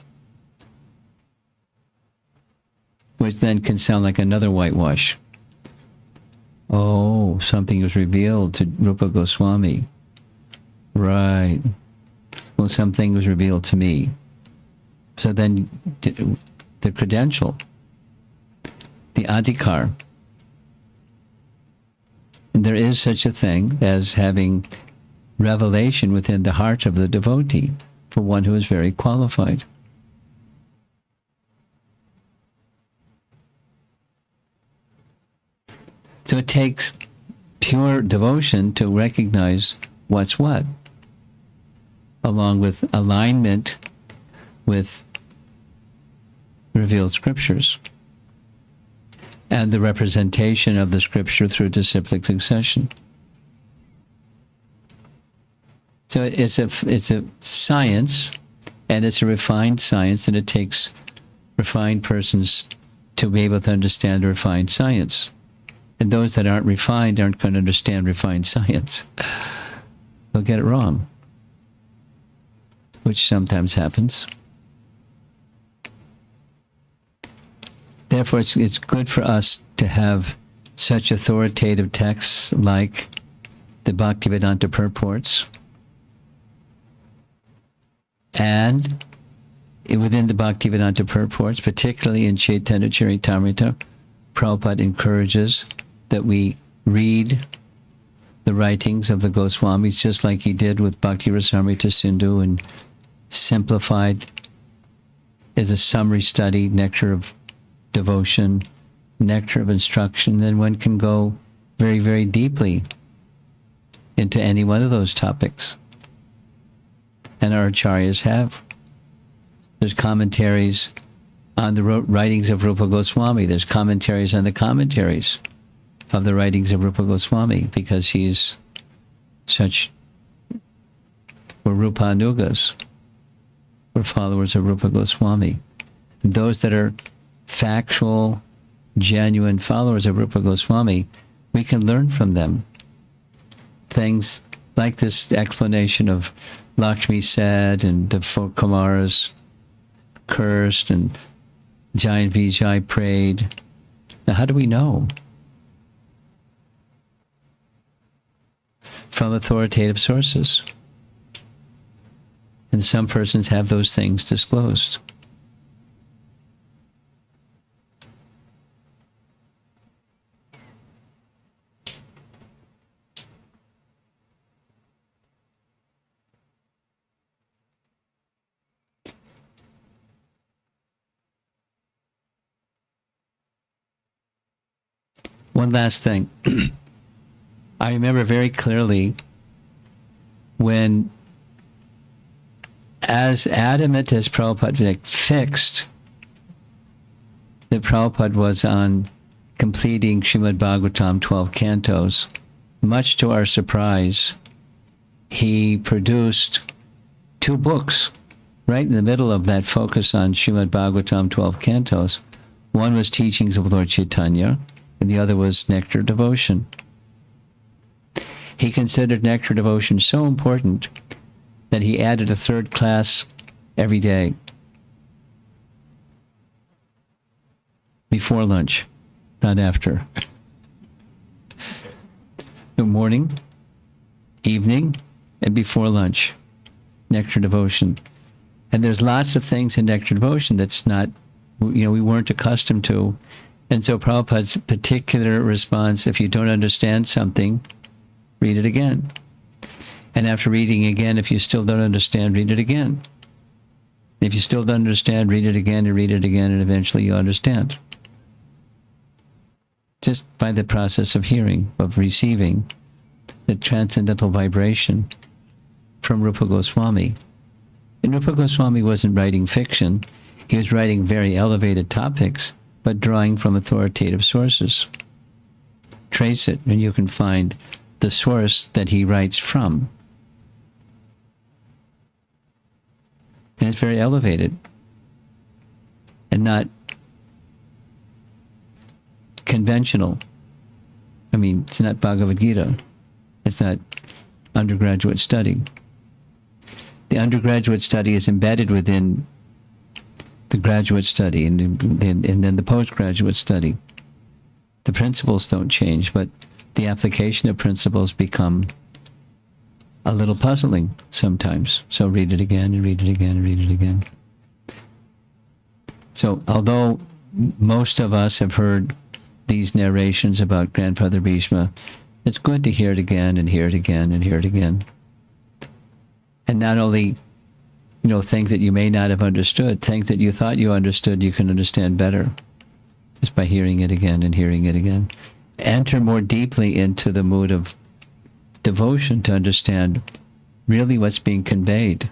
which then can sound like another whitewash. Oh, something was revealed to Rupa Goswami. Right. Well, something was revealed to me. So then the credential, the adhikar, and there is such a thing as having revelation within the heart of the devotee for one who is very qualified. So it takes pure devotion to recognize what's what, along with alignment with revealed scriptures and the representation of the scripture through disciplic succession. So it's a science, and it's a refined science, and it takes refined persons to be able to understand a refined science. And those that aren't refined aren't going to understand refined science. They'll get it wrong, which sometimes happens. Therefore, it's good for us to have such authoritative texts like the Bhaktivedanta purports, and within the Bhaktivedanta purports, particularly in Chaitanya Charitamrita, Prabhupada encourages that we read the writings of the Goswamis, just like he did with Bhakti Rasamrita Sindhu, and simplified as a summary study, nectar of devotion, nectar of instruction. Then one can go very, very deeply into any one of those topics. And our acharyas have. There's commentaries on the writings of Rupa Goswami. There's commentaries on the commentaries of the writings of Rupa Goswami, because he's such, we're Rupanugas. We're followers of Rupa Goswami. And those that are factual, genuine followers of Rupa Goswami, we can learn from them. Things like this explanation of Lakshmi said, and the four Kumaras cursed, and Jai and Vijay prayed. Now, how do we know? From authoritative sources. And some persons have those things disclosed. One last thing. I remember very clearly when, as adamant as Prabhupada fixed that Prabhupada was on completing Srimad Bhagavatam 12 cantos, much to our surprise, he produced 2 books right in the middle of that focus on Srimad Bhagavatam 12 cantos. One was Teachings of Lord Chaitanya, and the other was Nectar Devotion. He considered Nectar Devotion so important that he added a 3rd class every day before lunch, not after. The morning, evening, and before lunch, Nectar Devotion. And there's lots of things in Nectar Devotion that's not, we weren't accustomed to. And so Prabhupada's particular response, if you don't understand something, read it again. And after reading again, if you still don't understand, read it again. If you still don't understand, read it again, and eventually you understand. Just by the process of hearing, of receiving the transcendental vibration from Rupa Goswami. And Rupa Goswami wasn't writing fiction. He was writing very elevated topics, but drawing from authoritative sources. Trace it, and you can find the source that he writes from. And it's very elevated, and not conventional. I mean, it's not Bhagavad Gita. It's not undergraduate study. The undergraduate study is embedded within the graduate study, and then the postgraduate study. The principles don't change, but the application of principles become a little puzzling sometimes. So read it again and read it again and read it again. So although most of us have heard these narrations about Grandfather Bhishma, it's good to hear it again and hear it again and hear it again. And not only, things that you may not have understood, things that you thought you understood, you can understand better just by hearing it again and hearing it again. Enter more deeply into the mood of devotion to understand really what's being conveyed.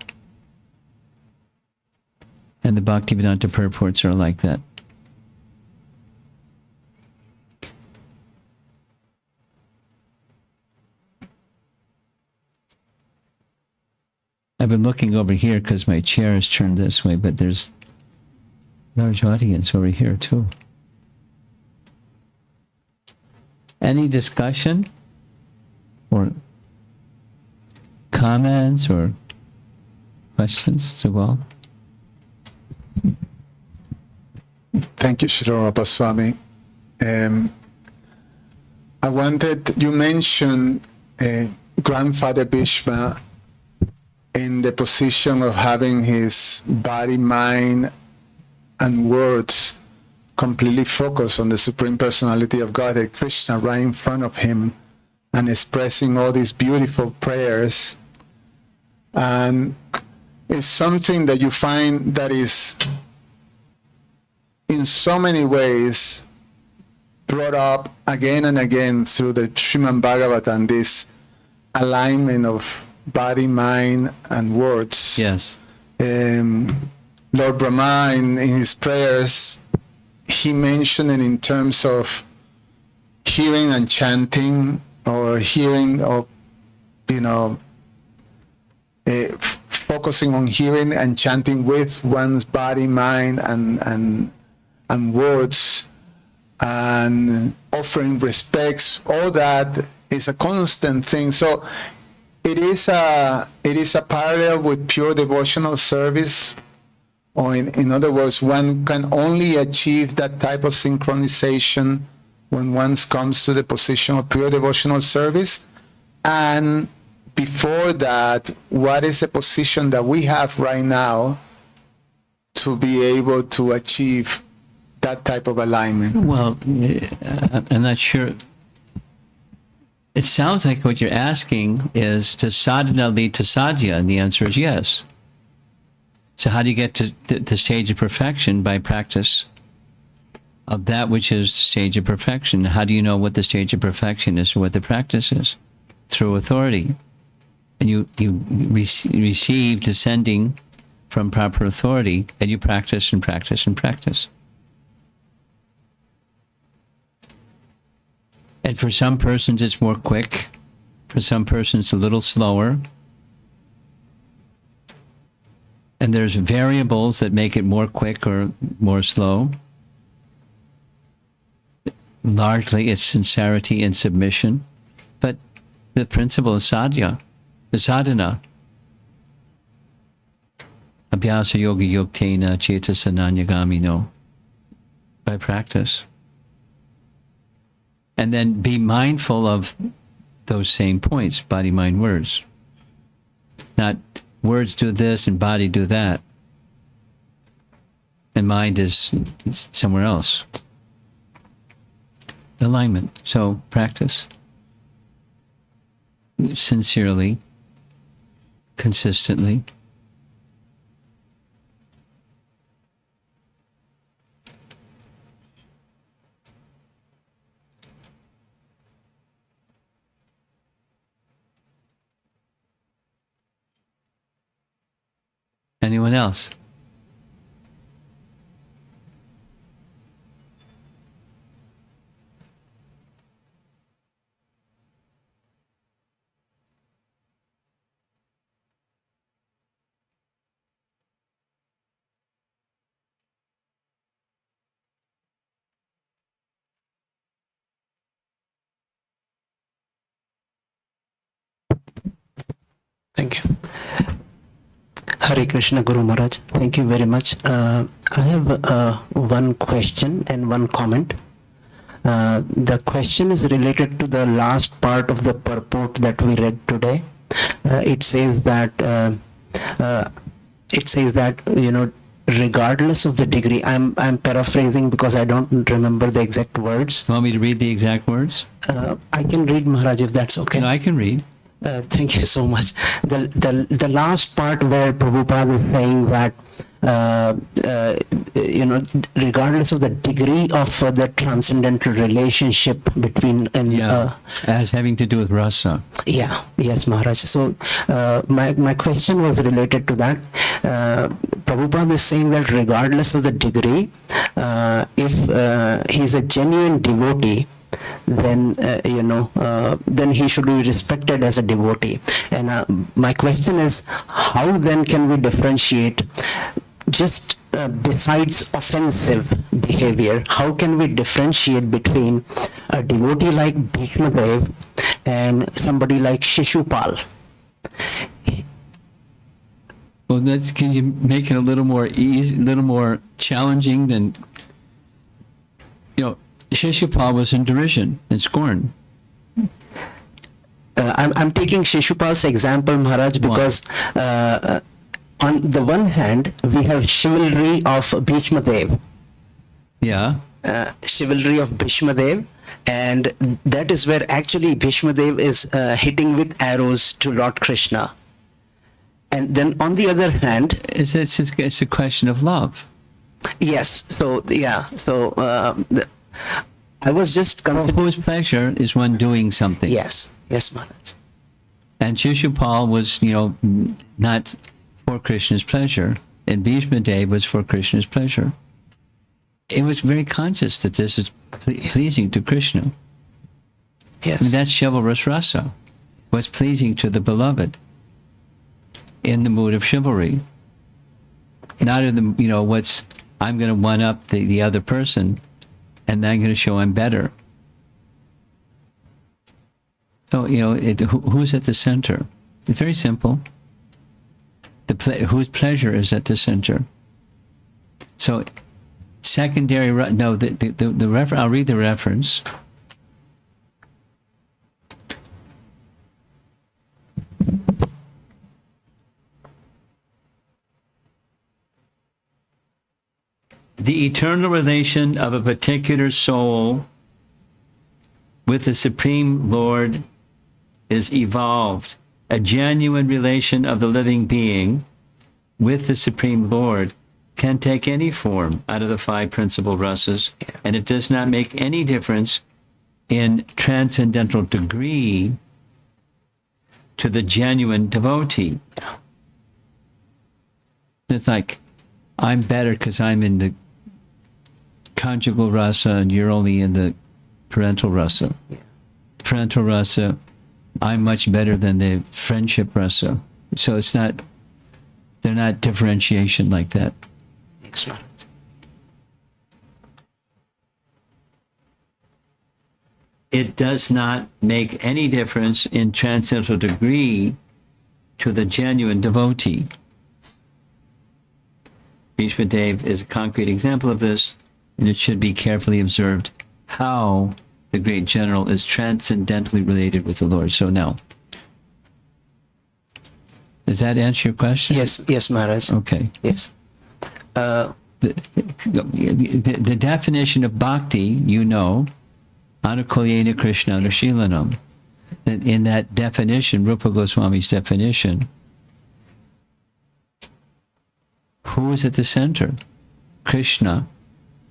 And the Bhaktivedanta purports are like that. I've been looking over here because my chair is turned this way, but there's a large audience over here too. Any discussion or comments or questions, Subal? Thank you, Srila Swami. You mentioned Grandfather Bhishma in the position of having his body, mind, and words completely focused on the Supreme Personality of Godhead, Krishna, right in front of him, and expressing all these beautiful prayers. And it's something that you find that is in so many ways brought up again and again through the Srimad Bhagavatam, this alignment of body, mind, and words. Yes. Lord Brahma, in his prayers, he mentioned it in terms of hearing and chanting, or hearing of, focusing on hearing and chanting with one's body, mind, and words, and offering respects. All that is a constant thing. So it is a parallel with pure devotional service, or in other words, one can only achieve that type of synchronization when one comes to the position of pure devotional service. And before that, what is the position that we have right now to be able to achieve that type of alignment? Well, I'm not sure. It sounds like what you're asking is, does sadhana lead to sadhya? And the answer is yes. So how do you get to the stage of perfection? By practice of that which is the stage of perfection. How do you know what the stage of perfection is or what the practice is? Through authority. And you receive descending from proper authority, and you practice and practice and practice. And for some persons it's more quick, for some persons a little slower. And there's variables that make it more quick or more slow. Largely it's sincerity and submission. But the principle is sadhya, the sadhana. Abhyasa yoga yuktena chetasananyagamino. By practice. And then be mindful of those same points, body, mind, words. Not words do this and body do that. And mind is somewhere else. Alignment. So practice. Sincerely. Consistently. Anyone else? Thank you. Hare Krishna, Guru Maharaj. Thank you very much. I have one question and one comment. The question is related to the last part of the purport that we read today. It says that regardless of the degree, I'm paraphrasing because I don't remember the exact words. Want me to read the exact words? I can read, Maharaj, if that's okay. No, I can read. Thank you so much. The last part where Prabhupada is saying that regardless of the degree of the transcendental relationship between As having to do with rasa. Yes, Maharaj. So my question was related to that. Prabhupada is saying that regardless of the degree, if he's a genuine devotee, then then he should be respected as a devotee. And my question is, how then can we differentiate, just besides offensive behavior, how can we differentiate between a devotee like Bhishma Dev and somebody like Shishupal? Well, can you make it a little more easy, a little more challenging than, Shishupal was in derision and scorn. I'm taking Shishupal's example, Maharaj, because on the one hand, we have chivalry of Bhishma Dev. Yeah. Chivalry of Bhishma Dev, and that is where actually Bhishma Dev is hitting with arrows to Lord Krishna. And then on the other hand, it's a question of love. Yes. So yeah. So I was just considering. Whose pleasure is one doing something? Yes. Yes, Maharaj. And Shishupal was, not for Krishna's pleasure, and Bhishma Dev was for Krishna's pleasure. It was very conscious that this is pleasing to Krishna. Yes. I mean, that's chivalrous rasa. What's pleasing to the beloved in the mood of chivalry. Not in the, I'm going to one up the other person, and then I'm going to show I'm better. So, who's at the center? It's very simple. Whose pleasure is at the center? So, secondary, I'll read the reference. The eternal relation of a particular soul with the Supreme Lord is evolved. A genuine relation of the living being with the Supreme Lord can take any form out of the five principal rasas, and it does not make any difference in transcendental degree to the genuine devotee. It's like, I'm better because I'm in the conjugal rasa and you're only in the parental rasa. Parental rasa, I'm much better than the friendship rasa. So they're not differentiation like that. Excellent. It does not make any difference in transcendental degree to the genuine devotee. Bhishma Dev is a concrete example of this, and it should be carefully observed how the great general is transcendentally related with the Lord. So now, does that answer your question? Yes, Maharaj. Okay. Yes. The definition of bhakti, Anukulyena Krishna Anushilanam. In that definition, Rupa Goswami's definition, who is at the center? Krishna,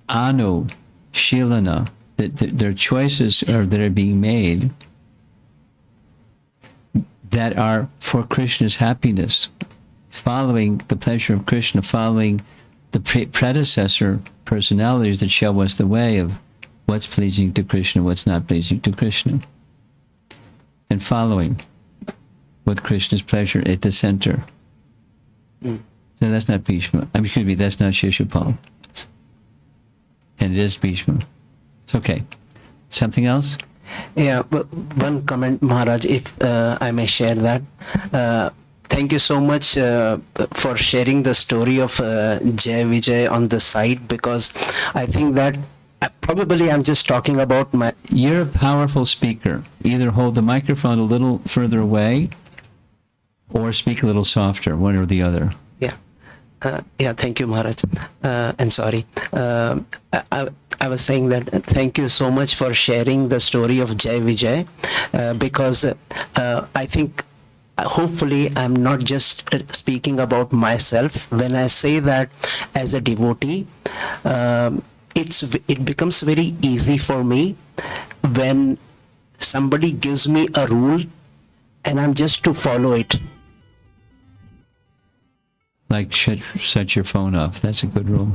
Anu, Shilana. Their choices that are being made that are for Krishna's happiness, following the pleasure of Krishna, following the predecessor personalities that show us the way of what's pleasing to Krishna, what's not pleasing to Krishna, and following with Krishna's pleasure at the center. So that's not Bhishma. That's not Shishupal. And it is Bhishma. It's okay. Something else? Yeah, but one comment, Maharaj, if I may share that. Thank you so much for sharing the story of Jai Vijay on the site, because I think that probably I'm just talking about my. You're a powerful speaker. Either hold the microphone a little further away or speak a little softer, one or the other. Yeah. Yeah, thank you, Maharaj. And sorry. I was saying that thank you so much for sharing the story of Jai Vijay, because I think hopefully I'm not just speaking about myself. When I say that as a devotee, it becomes very easy for me when somebody gives me a rule and I'm just to follow it. Like shut your phone off. That's a good rule.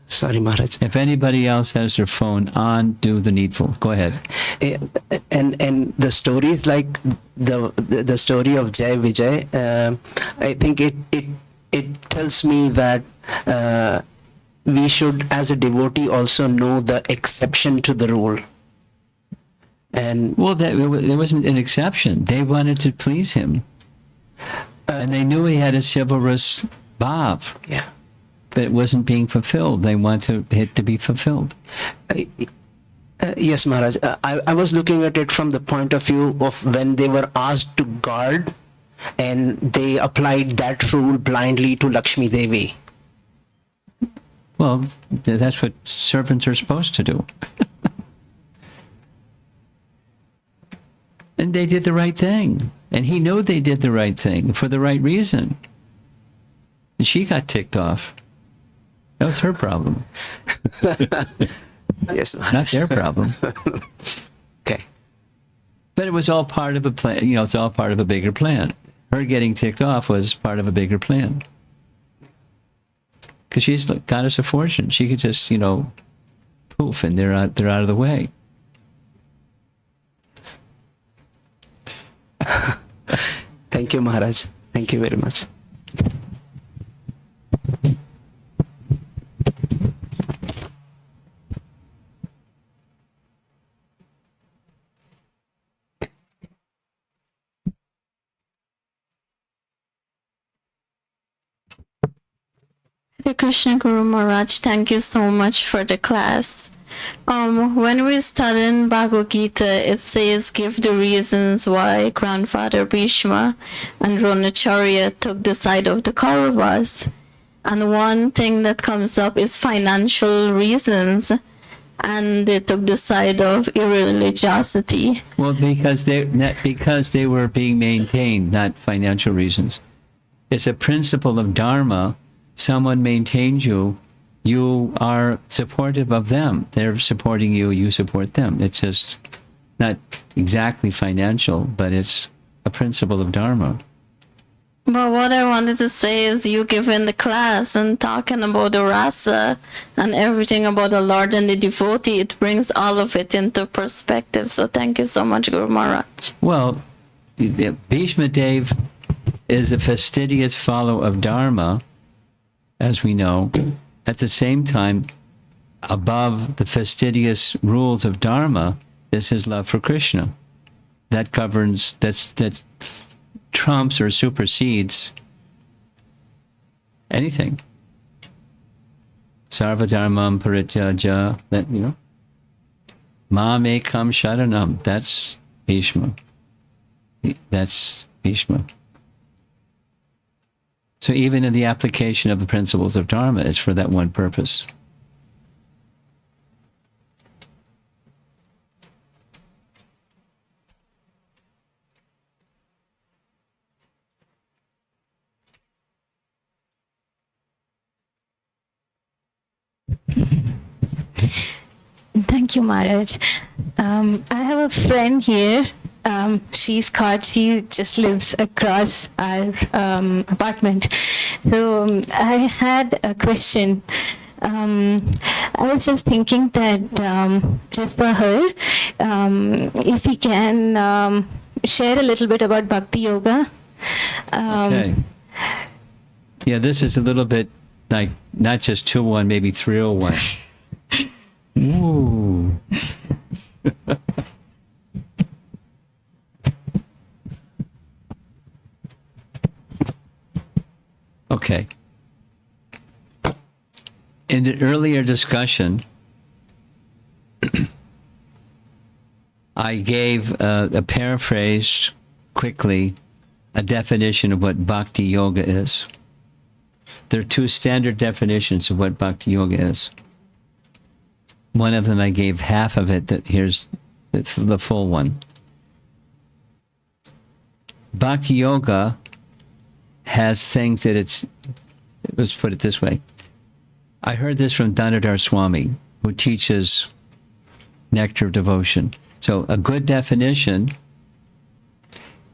Sorry, Maharaj. If anybody else has their phone on, do the needful. Go ahead. And the stories like the story of Jai Vijay, I think it tells me that we should, as a devotee, also know the exception to the rule. And Well, there wasn't an exception. They wanted to please him. And they knew he had a chivalrous bhav, yeah. but it wasn't being fulfilled. They want it to be fulfilled. Yes, Maharaj. I was looking at it from the point of view of when they were asked to guard and they applied that rule blindly to Lakshmi Devi. Well, that's what servants are supposed to do. And they did the right thing. And he knew they did the right thing for the right reason. And she got ticked off. That was her problem, Yes, Maharaj. not their problem. Okay. But it was all part of a plan. You know, it's all part of a bigger plan. Her getting ticked off was part of a bigger plan. Because she's the goddess of fortune. She could just, poof, and they're out of the way. Thank you, Maharaj. Thank you very much. Hare Krishna Guru Maharaj, thank you so much for the class. When we study in Bhagavad Gita, it says, give the reasons why grandfather Bhishma and Dronacharya took the side of the Kauravas. And one thing that comes up is financial reasons, and they took the side of irreligiosity. Well, because they were being maintained, not financial reasons. It's a principle of dharma. Someone maintains you, you are supportive of them. They're supporting you, you support them. It's just not exactly financial, but it's a principle of dharma. But what I wanted to say is you giving the class and talking about the rasa and everything about the Lord and the devotee, it brings all of it into perspective. So thank you so much, Guru Maharaj. Well, Bhishma Dev is a fastidious follower of dharma, as we know. At the same time, above the fastidious rules of dharma is his love for Krishna. That governs, that trumps or supersedes anything. Sarva dharmam parityaja, that, mam ekam sharanam, that's Bhishma. That's Bhishma. So even in the application of the principles of dharma, it's for that one purpose. Thank you, Maharaj. I have a friend here. She's caught. She just lives across our apartment. So I had a question. I was just thinking that just for her, if we can share a little bit about Bhakti Yoga. Okay. Yeah, this is a little bit like not just 201, maybe 301. Ooh. Okay. In In the earlier discussion, I gave a paraphrased, quickly, a definition of what Bhakti Yoga is. There are two standard definitions of what Bhakti Yoga is. One of them I gave half of it, that here's the full one. Bhakti Yoga has things that let's put it this way. I heard this from Dhanadhar Swami, who teaches Nectar of Devotion. So a good definition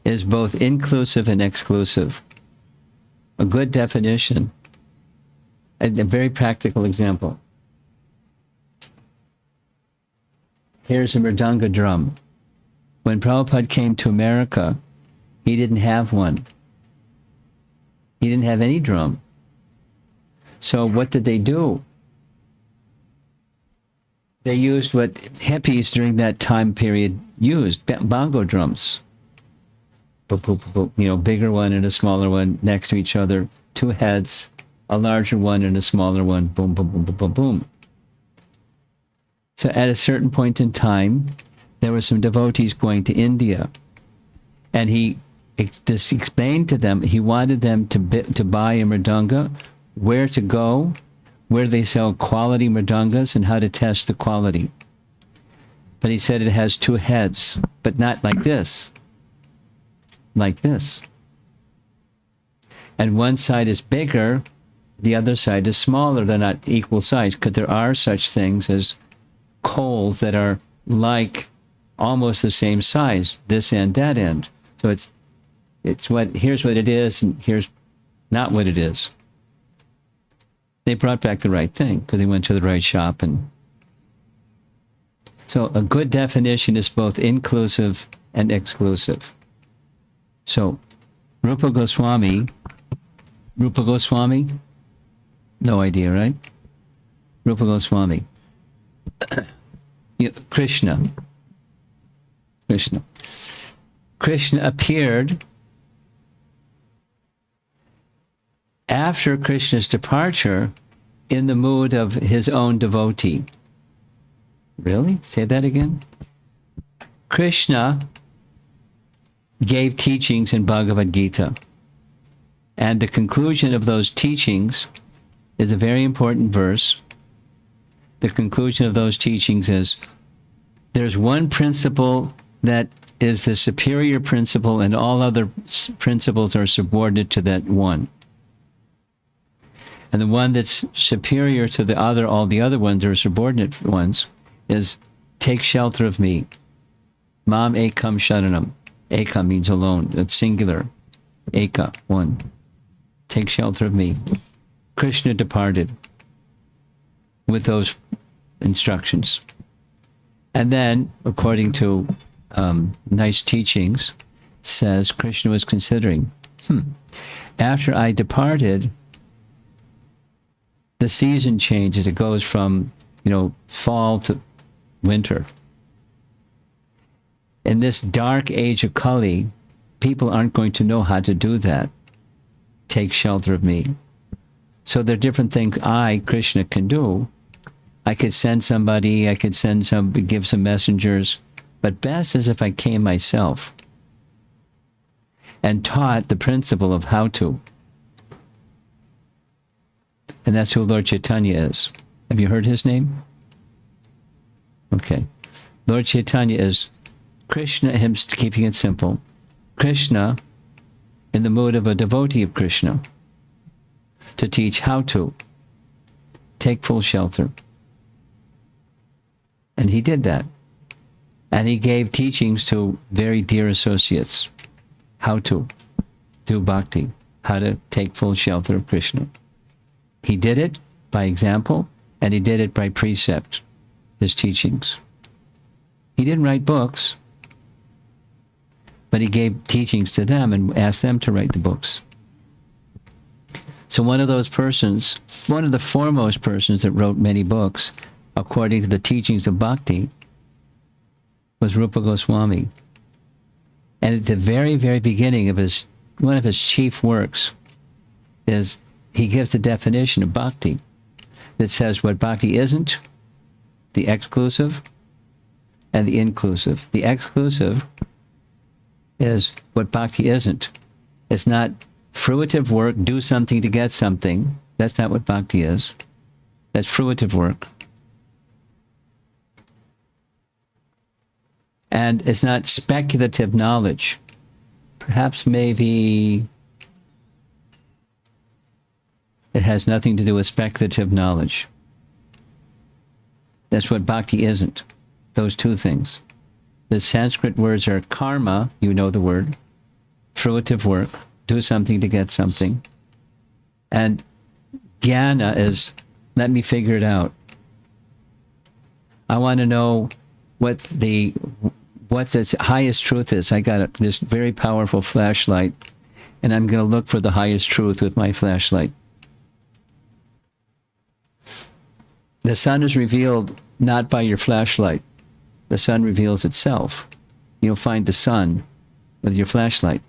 is both inclusive and exclusive. A good definition, a very practical example. Here's a mridanga drum. When Prabhupada came to America, he didn't have one. He didn't have any drum. So what did they do? They used what hippies during that time period used, bongo drums. Boop, boop, boop, boop. Bigger one and a smaller one next to each other, two heads, a larger one and a smaller one, boom, boom, boom, boom, boom, boom. So at a certain point in time, there were some devotees going to India, and he just explained to them, he wanted them to buy a mridanga, where to go, where they sell quality mridangas, and how to test the quality. But he said it has two heads, but not like this. Like this. And one side is bigger, the other side is smaller. They're not equal size, because there are such things as coals that are like almost the same size, this end, that end. So here's what it is, and here's not what it is. They brought back the right thing, because they went to the right shop. And so a good definition is both inclusive and exclusive. So Rupa Goswami, no idea, right? Rupa Goswami. Krishna appeared after Krishna's departure in the mood of his own devotee. Really? Say that again? Krishna gave teachings in Bhagavad Gita. And the conclusion of those teachings is a very important verse. The conclusion of those teachings is, there's one principle that is the superior principle, and all other principles are subordinate to that one. And the one that's superior to all the other ones are subordinate ones, is take shelter of me. Mam ekam sharanam. Ekam means alone. It's singular. Eka, one. Take shelter of me. Krishna departed with those instructions. And then, according to nice teachings, says Krishna was considering, after I departed, the season changes. It goes from, fall to winter. In this dark age of Kali, people aren't going to know how to do that. Take shelter of me. So there are different things Krishna, can do. I could send somebody, give some messengers, but best is if I came myself and taught the principle of how to. And that's who Lord Chaitanya is. Have you heard his name? Okay. Lord Chaitanya is Krishna, him keeping it simple. Krishna in the mood of a devotee of Krishna to teach how to take full shelter. And he did that. And he gave teachings to very dear associates, how to do bhakti, how to take full shelter of Krishna. He did it by example, and he did it by precept, his teachings. He didn't write books, but he gave teachings to them and asked them to write the books. So one of those persons, one of the foremost persons that wrote many books, according to the teachings of Bhakti, was Rupa Goswami. And at the very, very beginning of one of his chief works is he gives the definition of Bhakti. that says what bhakti isn't, the exclusive and the inclusive. The exclusive is what bhakti isn't. It's not fruitive work, do something to get something. That's not what bhakti is. That's fruitive work. And it's not speculative knowledge. Perhaps maybe it has nothing to do with speculative knowledge. That's what bhakti isn't. Those two things. The Sanskrit words are karma, you know the word, fruitive work, do something to get something. And jnana is, let me figure it out. I want to know what the highest truth is. I got this very powerful flashlight, and I'm going to look for the highest truth with my flashlight. The sun is revealed not by your flashlight. The sun reveals itself. You'll find the sun with your flashlight.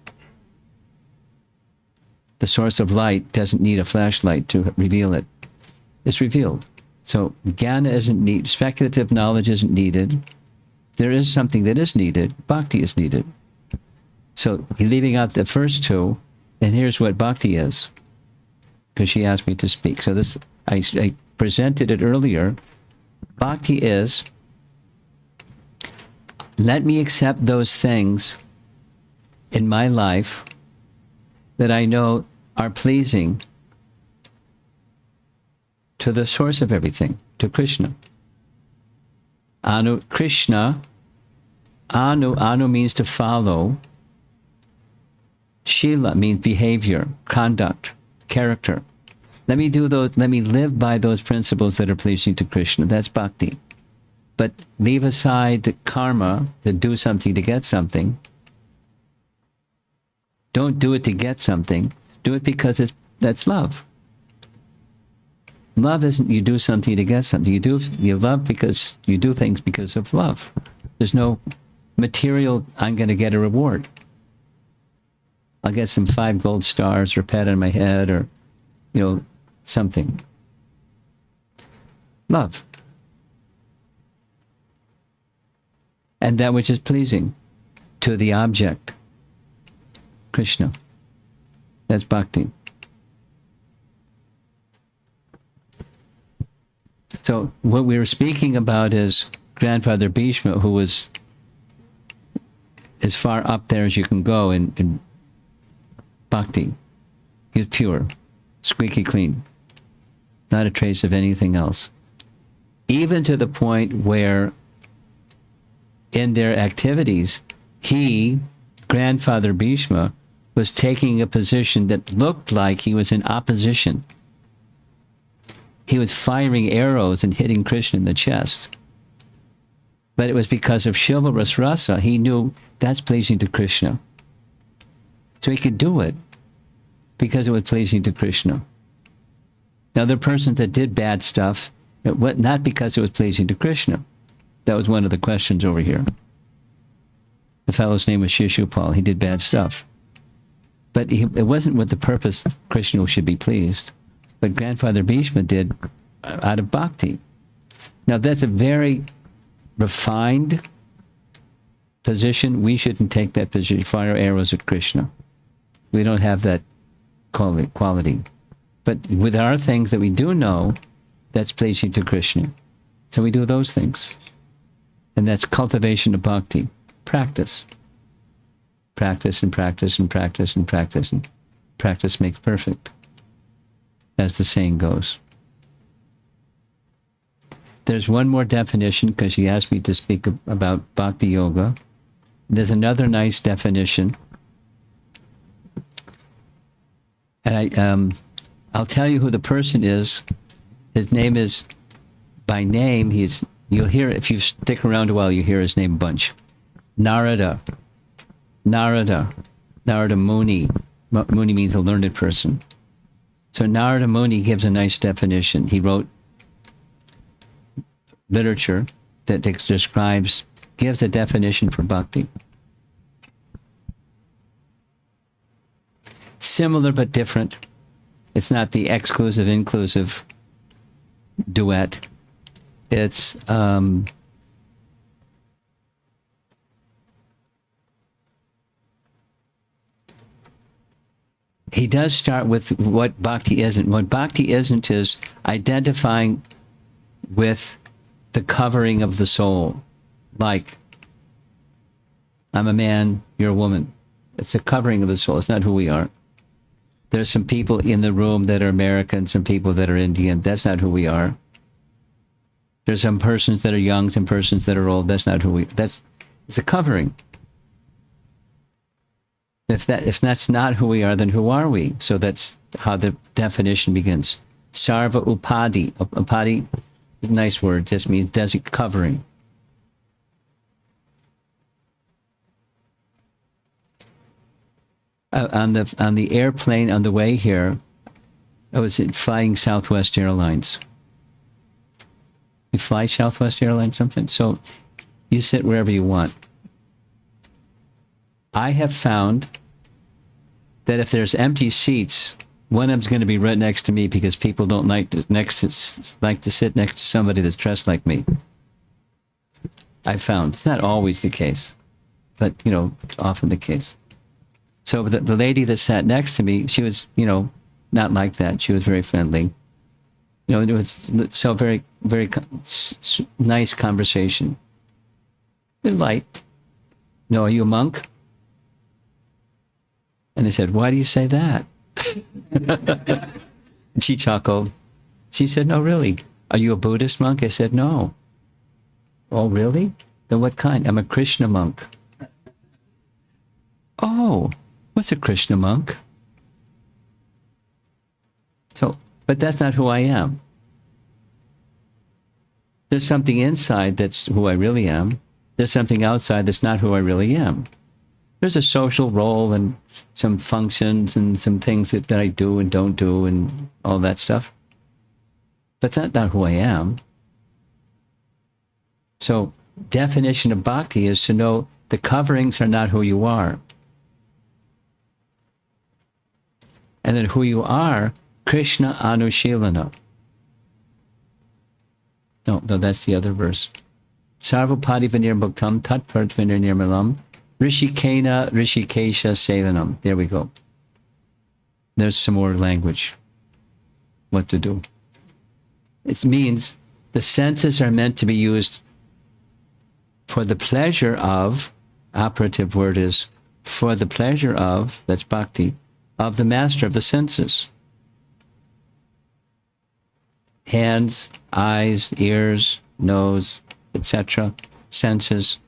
The source of light doesn't need a flashlight to reveal it. It's revealed. So jnana isn't needed. Speculative knowledge isn't needed. There is something that is needed. Bhakti is needed. So you're leaving out the first two, and here's what bhakti is. Because she asked me to speak. So this, I presented it earlier. Bhakti is, let me accept those things in my life that I know are pleasing to the source of everything, to Krishna. Krishna, anu means to follow. Shila means behavior, conduct, character. Let me live by those principles that are pleasing to Krishna. That's bhakti. But leave aside the karma, to do something to get something. Don't do it to get something. Do it because that's love. Love isn't you do something to get something. You love because you do things because of love. There's no material, I'm going to get a reward. I'll get some 5 gold stars or a pat on my head or, something. Love. And that which is pleasing to the object, Krishna. That's bhakti. So what we were speaking about is grandfather Bhishma, who was as far up there as you can go in bhakti. He was pure, squeaky clean, not a trace of anything else. Even to the point where in their activities, grandfather Bhishma, was taking a position that looked like he was in opposition. He was firing arrows and hitting Krishna in the chest. But it was because of chivalrous rasa. He knew that's pleasing to Krishna. So he could do it because it was pleasing to Krishna. Now, the person that did bad stuff, not because it was pleasing to Krishna. That was one of the questions over here. The fellow's name was Shishupal. He did bad stuff. But it wasn't with the purpose Krishna should be pleased. But grandfather Bhishma did out of bhakti. Now, that's a very refined position. We shouldn't take that position, fire arrows at Krishna. We don't have that quality. But with our things that we do know, that's pleasing to Krishna. So we do those things. And that's cultivation of bhakti. Practice. Practice and practice and practice and practice. And practice makes perfect, as the saying goes. There's one more definition, because she asked me to speak about bhakti yoga. There's another nice definition. And I'll tell you who the person is. His name is, by name, you'll hear, if you stick around a while, you hear his name a bunch. Narada Muni. Muni means a learned person. So Narada Muni gives a nice definition. He wrote literature that gives a definition for bhakti. Similar but different. It's not the exclusive, inclusive. duet. It's he does start with what bhakti isn't. What bhakti isn't is identifying with the covering of the soul. Like, I'm a man, you're a woman. It's a covering of the soul. It's not who we are. There's some people in the room that are American, some people that are Indian. That's not who we are. There's some persons that are young, some persons that are old. That's not who we. It's a covering. If that's not who we are, then who are we? So that's how the definition begins. Sarva upadi. Upadi is a nice word. Just means covering. On the airplane on the way here, I was flying Southwest Airlines. You fly Southwest Airlines something? So you sit wherever you want. I have found that if there's empty seats, one of them's going to be right next to me because people don't like to sit next to somebody that's dressed like me. I found it's not always the case, but often the case. So the lady that sat next to me, she was not like that. She was very friendly. It was so very very nice conversation. Light. No, are you a monk? And I said, why do you say that? And she chuckled. She said, no, really. Are you a Buddhist monk? I said, no. Oh, really? Then what kind? I'm a Krishna monk. Oh, what's a Krishna monk? So, but that's not who I am. There's something inside that's who I really am. There's something outside that's not who I really am. There's a social role and some functions and some things that I do and don't do and all that stuff. But that's not who I am. So, definition of bhakti is to know the coverings are not who you are. And then who you are, Krishna Anushilana. No, that's the other verse. Sarvapadi Vinir Bhaktam Tat Part Vinir Nirmalam Rishikena Rishikesha Sevanam. There we go. There's some more language. What to do. It means the senses are meant to be used for the pleasure of, operative word is, for the pleasure of, that's bhakti, of the master of the senses. Hands, eyes, ears, nose, etc., senses,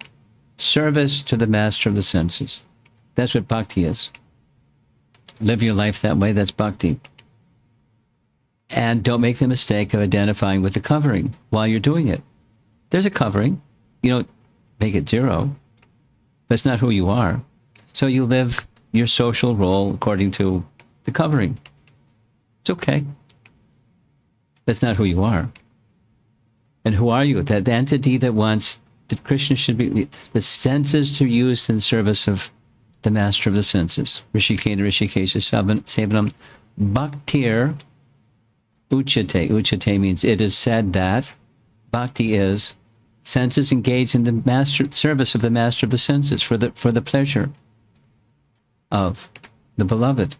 service to the master of the senses. That's what bhakti is. Live your life that way, that's bhakti. And don't make the mistake of identifying with the covering while you're doing it. There's a covering. You don't make it zero, but it's not who you are. So you live your social role according to the covering. It's okay. That's not who you are. And who are you? That entity that wants that Krishna should be, the senses to use in service of the master of the senses. Rishikena Rishikesha Sevanam Bhaktir Uchate. Uchate means it is said that bhakti is senses engaged in the service of the master of the senses for the pleasure of the beloved,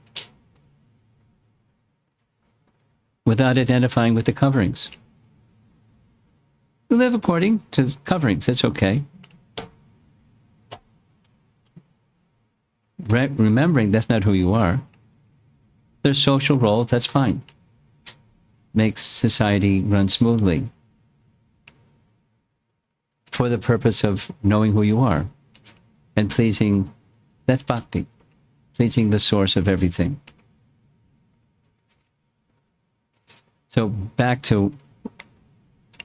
without identifying with the coverings. You live according to the coverings. That's okay. Remembering that's not who you are. There's social roles. That's fine. Makes society run smoothly. For the purpose of knowing who you are and pleasing, that's bhakti. Pleasing the source of everything. So back to,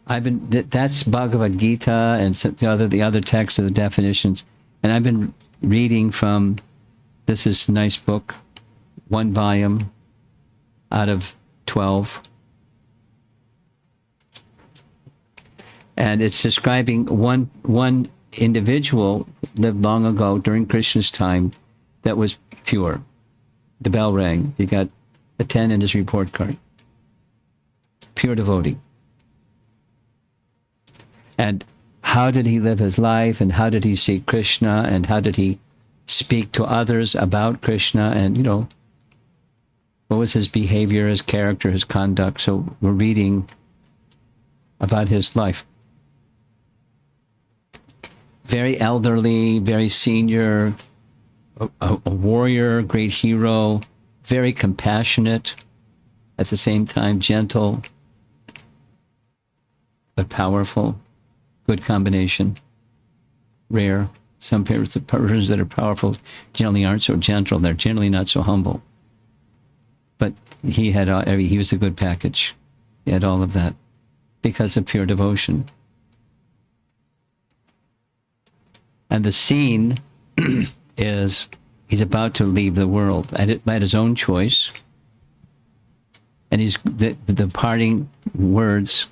that's Bhagavad Gita and the other texts of the definitions. And I've been reading from, this is a nice book, 1 volume out of 12. And it's describing one individual lived long ago during Krishna's time that was pure. The bell rang. He got a 10 in his report card. Pure devotee. And how did he live his life, and how did he see Krishna, and how did he speak to others about Krishna, and, what was his behavior, his character, his conduct. So we're reading about his life. Very elderly, very senior, a warrior, great hero, very compassionate, at the same time gentle, but powerful. Good combination. Rare. Some persons that are powerful generally aren't so gentle. They're generally not so humble. But he was a good package. He had all of that because of pure devotion. And the scene is he's about to leave the world at his own choice. And the parting words,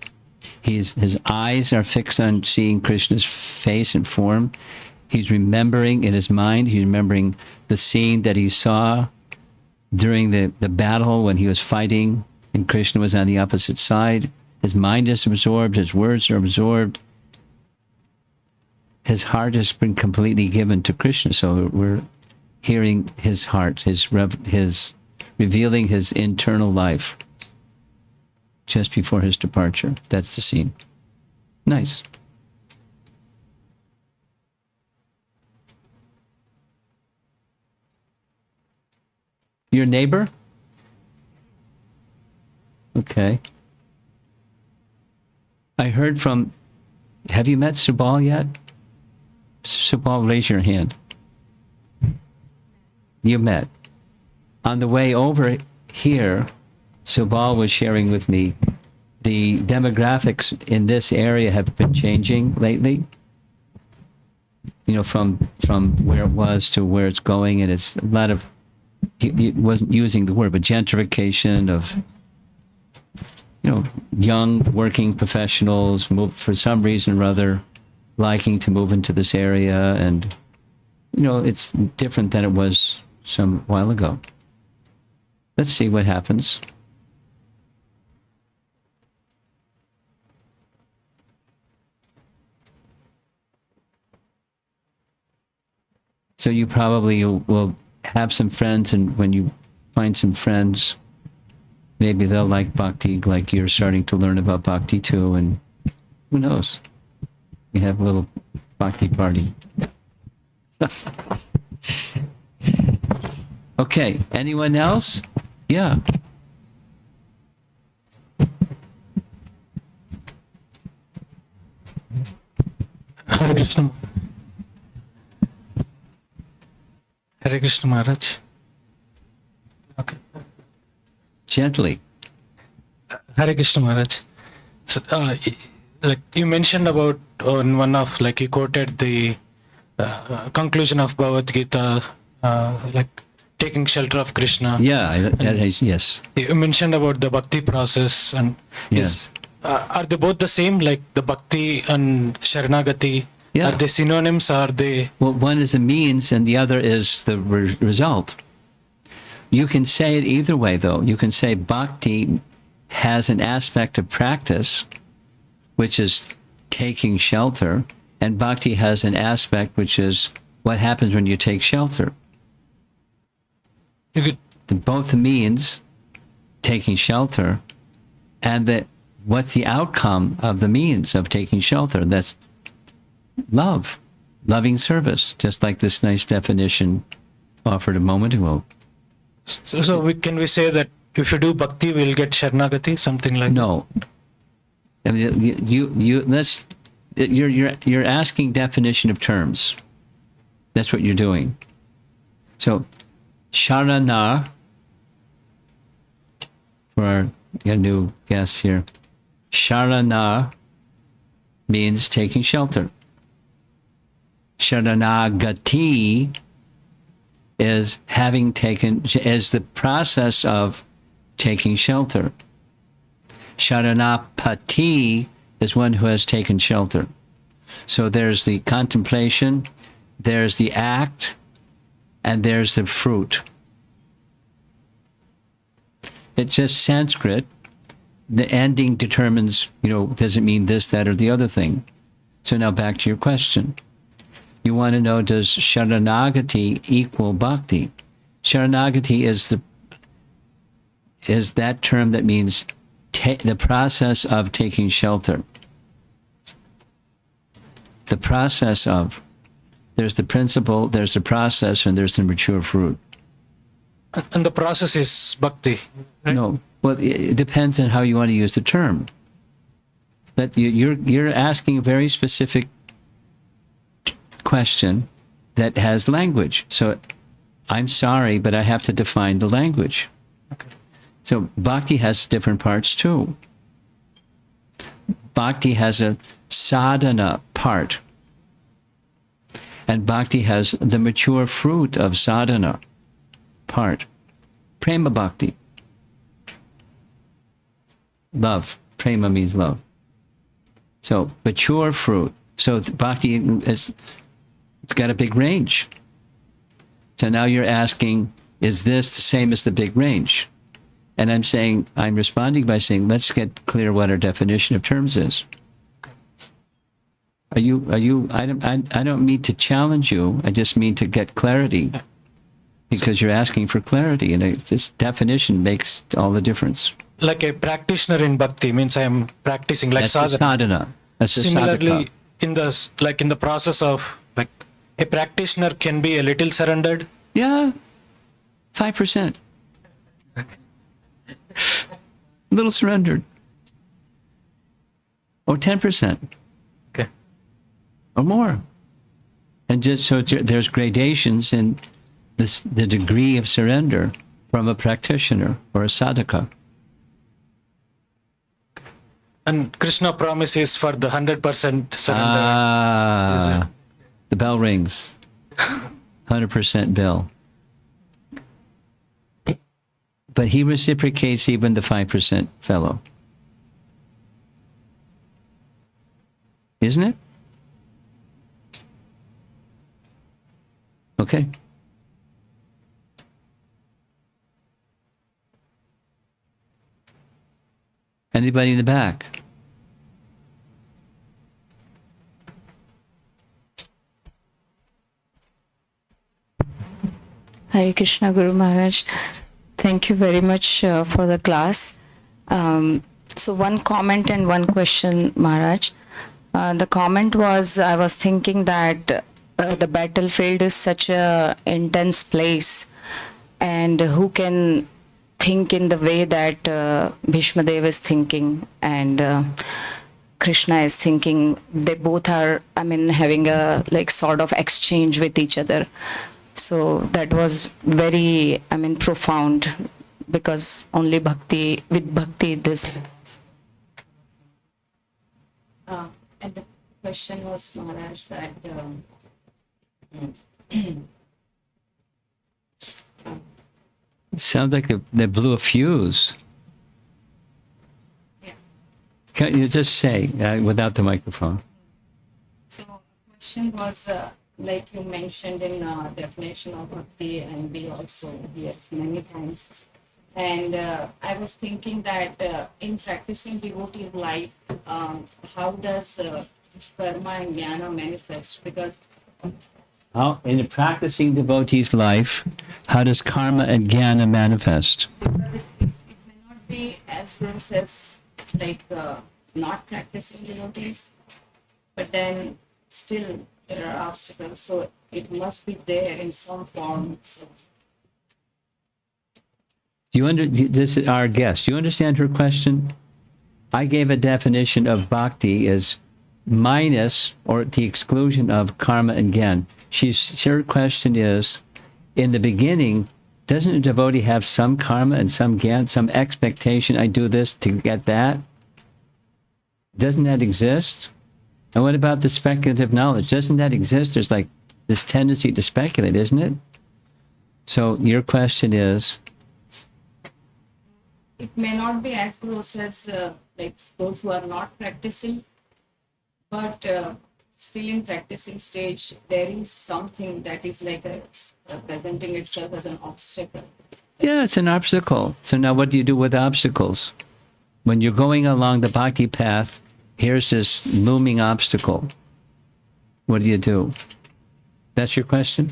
his eyes are fixed on seeing Krishna's face and form. He's remembering in his mind, he's remembering the scene that he saw during the battle when he was fighting and Krishna was on the opposite side. His mind is absorbed, his words are absorbed. His heart has been completely given to Krishna. So we're hearing his heart, his revealing his internal life just before his departure. That's the scene. Nice. Your neighbor? Okay. I heard from, have you met Subal yet? Subal, raise your hand. You met. On the way over here, Subal was sharing with me the demographics in this area have been changing lately. From where it was to where it's going, and it's a lot of, he wasn't using the word, but gentrification of, young working professionals for some reason or other liking to move into this area, and it's different than it was some while ago. Let's see what happens. So you probably will have some friends, and when you find some friends, maybe they'll like Bhakti, like you're starting to learn about Bhakti too, and who knows? We have a little Bhakti party. Okay, anyone else? Yeah. Hare Krishna. Hare Krishna Maharaj. Okay. Gently. Hare Krishna Maharaj. So, like you mentioned about in one of, like you quoted the conclusion of Bhagavad Gita, like taking shelter of Krishna. Yeah, yes. You mentioned about the bhakti process, and Yes. Are they both the same, like the bhakti and sharanagati? Yeah. Are they synonyms? Are they? Well, one is the means and the other is the result. You can say it either way, though. You can say Bhakti has an aspect of practice, which is taking shelter, and Bhakti has an aspect which is what happens when you take shelter. You could, Both the means, taking shelter, and what's the outcome of the means of taking shelter? That's love, loving service, just like this nice definition offered a moment ago. so can we say that if you do bhakti, we'll get sharanagati, something like? No. I mean, you're asking definition of terms. That's what you're doing. So, Sharana, for our new guests here, Sharana means taking shelter. Sharanagati is the process of taking shelter. Sharanapati is one who has taken shelter. So there's the contemplation, there's the act, and there's the fruit. It's just Sanskrit. The ending determines, does it mean this, that, or the other thing? So now back to your question. You want to know, does Sharanagati equal Bhakti? Sharanagati is that term that means the process of taking shelter. The process of. There's the principle, there's the process, and there's the mature fruit. And the process is bhakti, right? No, well, it depends on how you want to use the term. That you're asking a very specific question that has language. So I'm sorry, but I have to define the language. Okay. So bhakti has different parts too. Bhakti has a sadhana part. And bhakti has the mature fruit of sadhana part. Prema bhakti. Love. Prema means love. So mature fruit. So bhakti it's got a big range. So now you're asking, is this the same as the big range? And I'm responding by saying, let's get clear what our definition of terms is. I don't mean to challenge you. I just mean to get clarity, because you're asking for clarity, and this definition makes all the difference. Like a practitioner in bhakti means I am practicing like That's a sadhana. That's a Similarly, sadhaka. in the process of like a practitioner can be a little surrendered. Yeah, 5%. Little surrendered. Or 10%. Okay. Or more. And just so there's gradations in the degree of surrender from a practitioner or a sadhaka. And Krishna promises for the 100% surrender. Ah, the bell rings. 100% bell. But he reciprocates even the 5% fellow. Isn't it? Okay. Anybody in the back? Hare Krishna, Guru Maharaj. Thank you very much for the class. So one comment and one question, Maharaj. The comment was, I was thinking that the battlefield is such a intense place, and who can think in the way that Bhishma Dev is thinking and Krishna is thinking. They both are, having a sort of exchange with each other. So that was very, profound, because only bhakti, with bhakti this. And the question was, Maharaj, that It sounds like they blew a fuse. Yeah. Can you just say without the microphone? So the question was, like you mentioned in definition of bhakti, and we also hear many times. And I was thinking that in practicing devotee's life, how does karma and jnana manifest? Because How, in a practicing devotee's life, how does karma and jnana manifest? because it may not be as gross as not practicing devotees, but then still there are obstacles, so it must be there in some form. So This is our guest. Do you understand her question? I gave a definition of bhakti as minus or at the exclusion of karma and jnana. Her question is, in the beginning, doesn't a devotee have some karma and some jnana, some expectation, I do this to get that? Doesn't that exist? And what about the speculative knowledge? Doesn't that exist? There's like this tendency to speculate, isn't it? So your question is, it may not be as gross as those who are not practicing, but still in practicing stage, there is something that is presenting itself as an obstacle. yeah, it's an obstacle. So now what do you do with obstacles? When you're going along the bhakti path, here's this looming obstacle. What do you do? That's your question?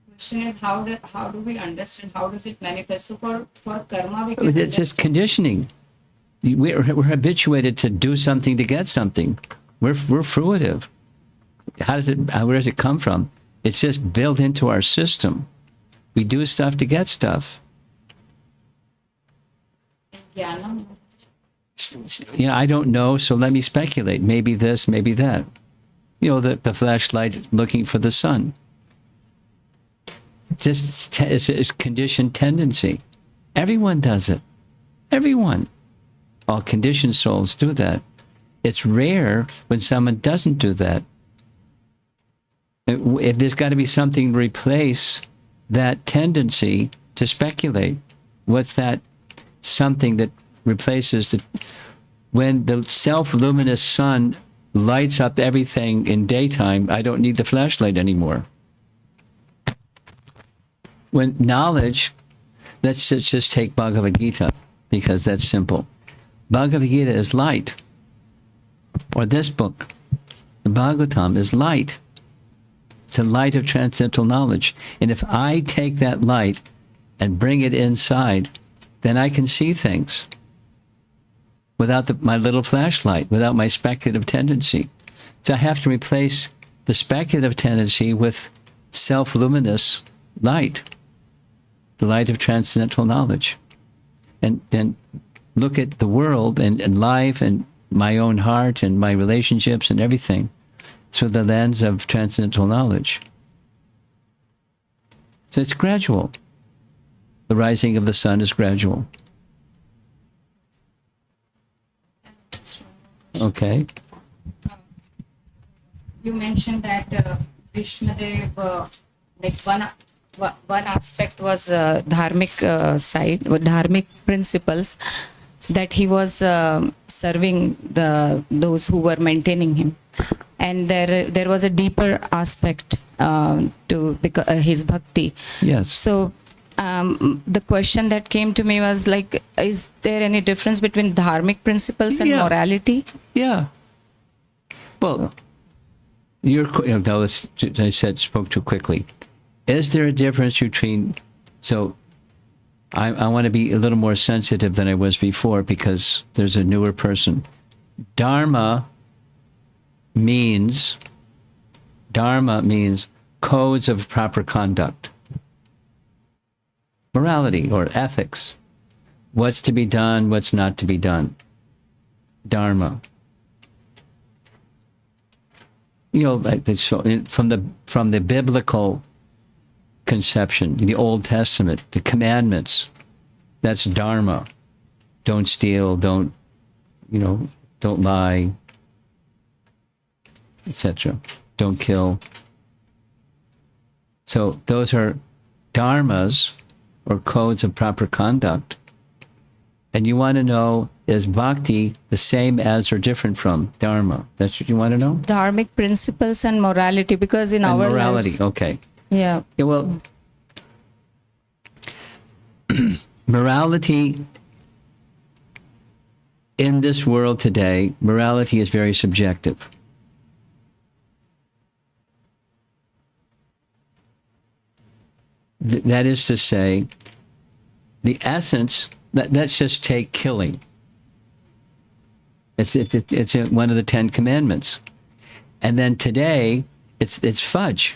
Question is how do we understand, how does it manifest? So for karma we can It's just conditioning. We're habituated to do something to get something. We're fruitive. Where does it come from? It's just built into our system. We do stuff to get stuff. jnana. I don't know, so let me speculate. Maybe this, maybe that. The flashlight looking for the sun. Just it's a conditioned tendency. Everyone does it. Everyone. All conditioned souls do that. It's rare when someone doesn't do that. If there's got to be something to replace that tendency to speculate. What's that something that replaces when the self-luminous sun lights up everything in daytime, I don't need the flashlight anymore. When knowledge, let's just take Bhagavad Gita, because that's simple. Bhagavad Gita is light. Or this book, the Bhagavatam, is light. It's the light of transcendental knowledge. And if I take that light and bring it inside, then I can see things without my little flashlight, without my speculative tendency. So I have to replace the speculative tendency with self-luminous light, the light of transcendental knowledge. And look at the world and life and my own heart and my relationships and everything through the lens of transcendental knowledge. So it's gradual. The rising of the sun is gradual. Okay. You mentioned that Bishma one aspect was dharmic side, dharmic principles, that he was serving those who were maintaining him, and there was a deeper aspect to his bhakti. Yes. So the question that came to me was like, is there any difference between dharmic principles and morality? Yeah. Well, I spoke too quickly. Is there a difference between, so I want to be a little more sensitive than I was before because there's a newer person. Dharma means codes of proper conduct. Morality or ethics. What's to be done, what's not to be done. Dharma. From the biblical conception, the Old Testament, the commandments, that's dharma. Don't steal, don't lie, etc. Don't kill. So those are dharmas or codes of proper conduct. And you want to know, is bhakti the same as or different from dharma? That's what you want to know? Dharmic principles and morality, because in our morality, lives, okay. Yeah. Well, morality in this world today, morality is very subjective. That is to say, the essence, let's just take killing. It's one of the 10 commandments. And then today, it's fudge.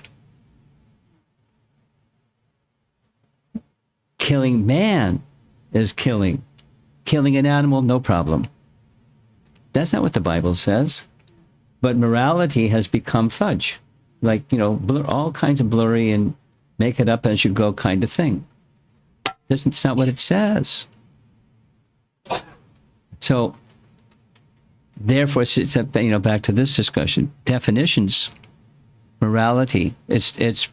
Killing man is killing. Killing an animal, no problem. That's not what the Bible says. But morality has become fudge. Like, all kinds of blurry and make it up as you go kind of thing. That's not what it says. So, therefore, back to this discussion, definitions, morality, it's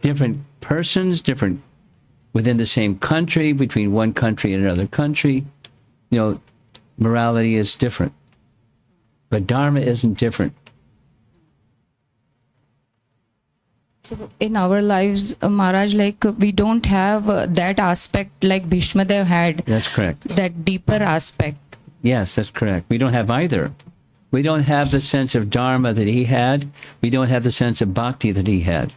different persons, different within the same country, between one country and another country, morality is different. But dharma isn't different. So in our lives, Maharaj, we don't have that aspect like Bhishma Dev had. That's correct. That deeper aspect. Yes, that's correct. We don't have either. We don't have the sense of dharma that he had. We don't have the sense of bhakti that he had.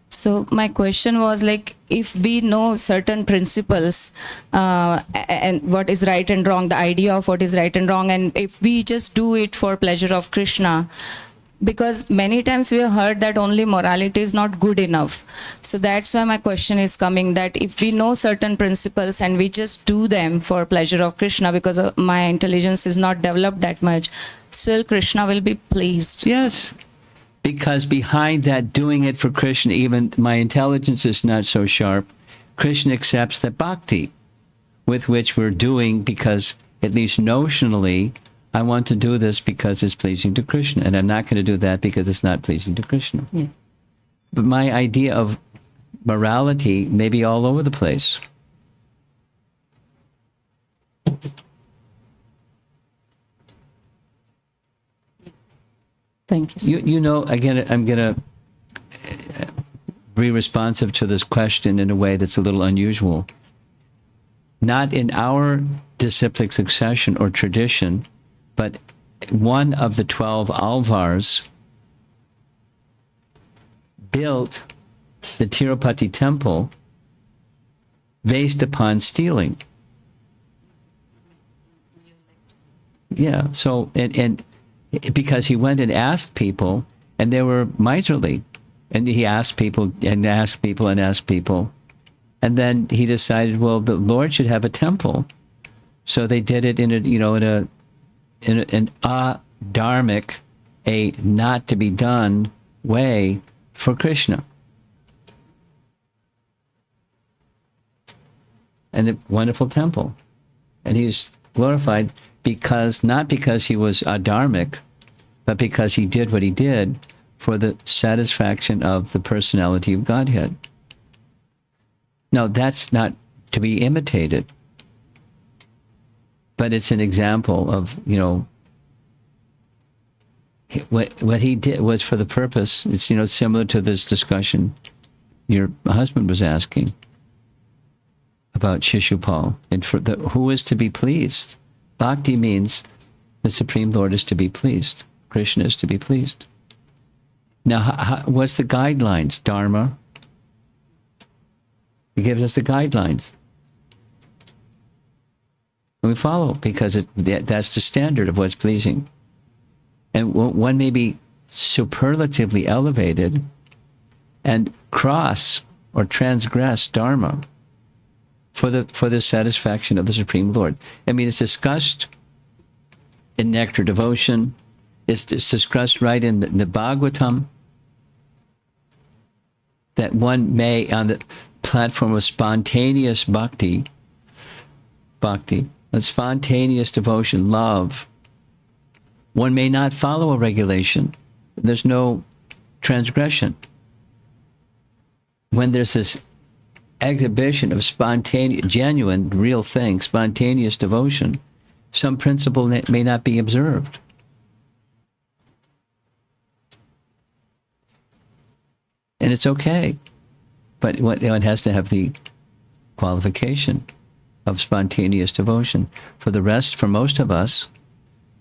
So my question was like, if we know certain principles and what is right and wrong, the idea of what is right and wrong, and if we just do it for pleasure of Krishna, because many times we have heard that only morality is not good enough. So that's why my question is coming, that if we know certain principles and we just do them for pleasure of Krishna, because my intelligence is not developed that much, still Krishna will be pleased. Yes. Because behind that doing it for Krishna, even my intelligence is not so sharp, Krishna accepts the bhakti with which we're doing, because at least notionally, I want to do this because it's pleasing to Krishna, and I'm not going to do that because it's not pleasing to Krishna. Yeah. But my idea of morality may be all over the place. Thank you. You know, again, I'm going to be responsive to this question in a way that's a little unusual. Not in our disciplic succession or tradition, but one of the 12 Alvars built the Tirupati temple based upon stealing. Yeah, so, and because he went and asked people, and they were miserly, and he asked people and asked people and asked people, and then he decided, well, the Lord should have a temple. So they did it in an adharmic, a not to be done way for Krishna. And a wonderful temple. And he's glorified not because he was adharmic, but because he did what he did for the satisfaction of the personality of Godhead. Now, that's not to be imitated, but it's an example of, what he did was for the purpose. It's, similar to this discussion your husband was asking about Shishupal, and for who is to be pleased. Bhakti means the Supreme Lord is to be pleased. Krishna is to be pleased. Now, what's the guidelines? Dharma. He gives us the guidelines. And we follow, because that's the standard of what's pleasing. And one may be superlatively elevated and cross or transgress Dharma for the satisfaction of the Supreme Lord. I mean, it's discussed in Nectar Devotion. It's discussed right in the Bhagavatam, that one may, on the platform of spontaneous bhakti, a spontaneous devotion, love, one may not follow a regulation. There's no transgression. When there's this exhibition of spontaneous, genuine, real thing, spontaneous devotion, some principle may not be observed. And it's okay. But one has to have the qualification of spontaneous devotion. For the rest, for most of us,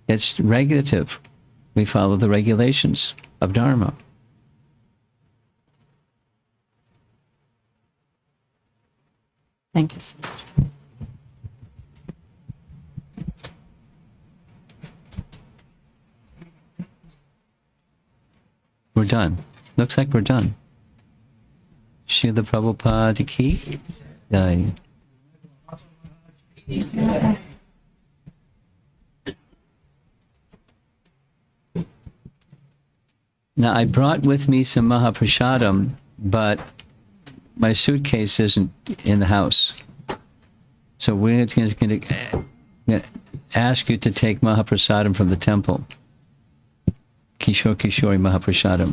it's regulative. We follow the regulations of Dharma. Thank you so much. We're done. Looks like we're done. Srila Prabhupada ki jai. Now, I brought with me some Mahaprasadam, but my suitcase isn't in the house. So we're going to ask you to take Mahaprasadam from the temple. Kishore Kishori Mahaprasadam.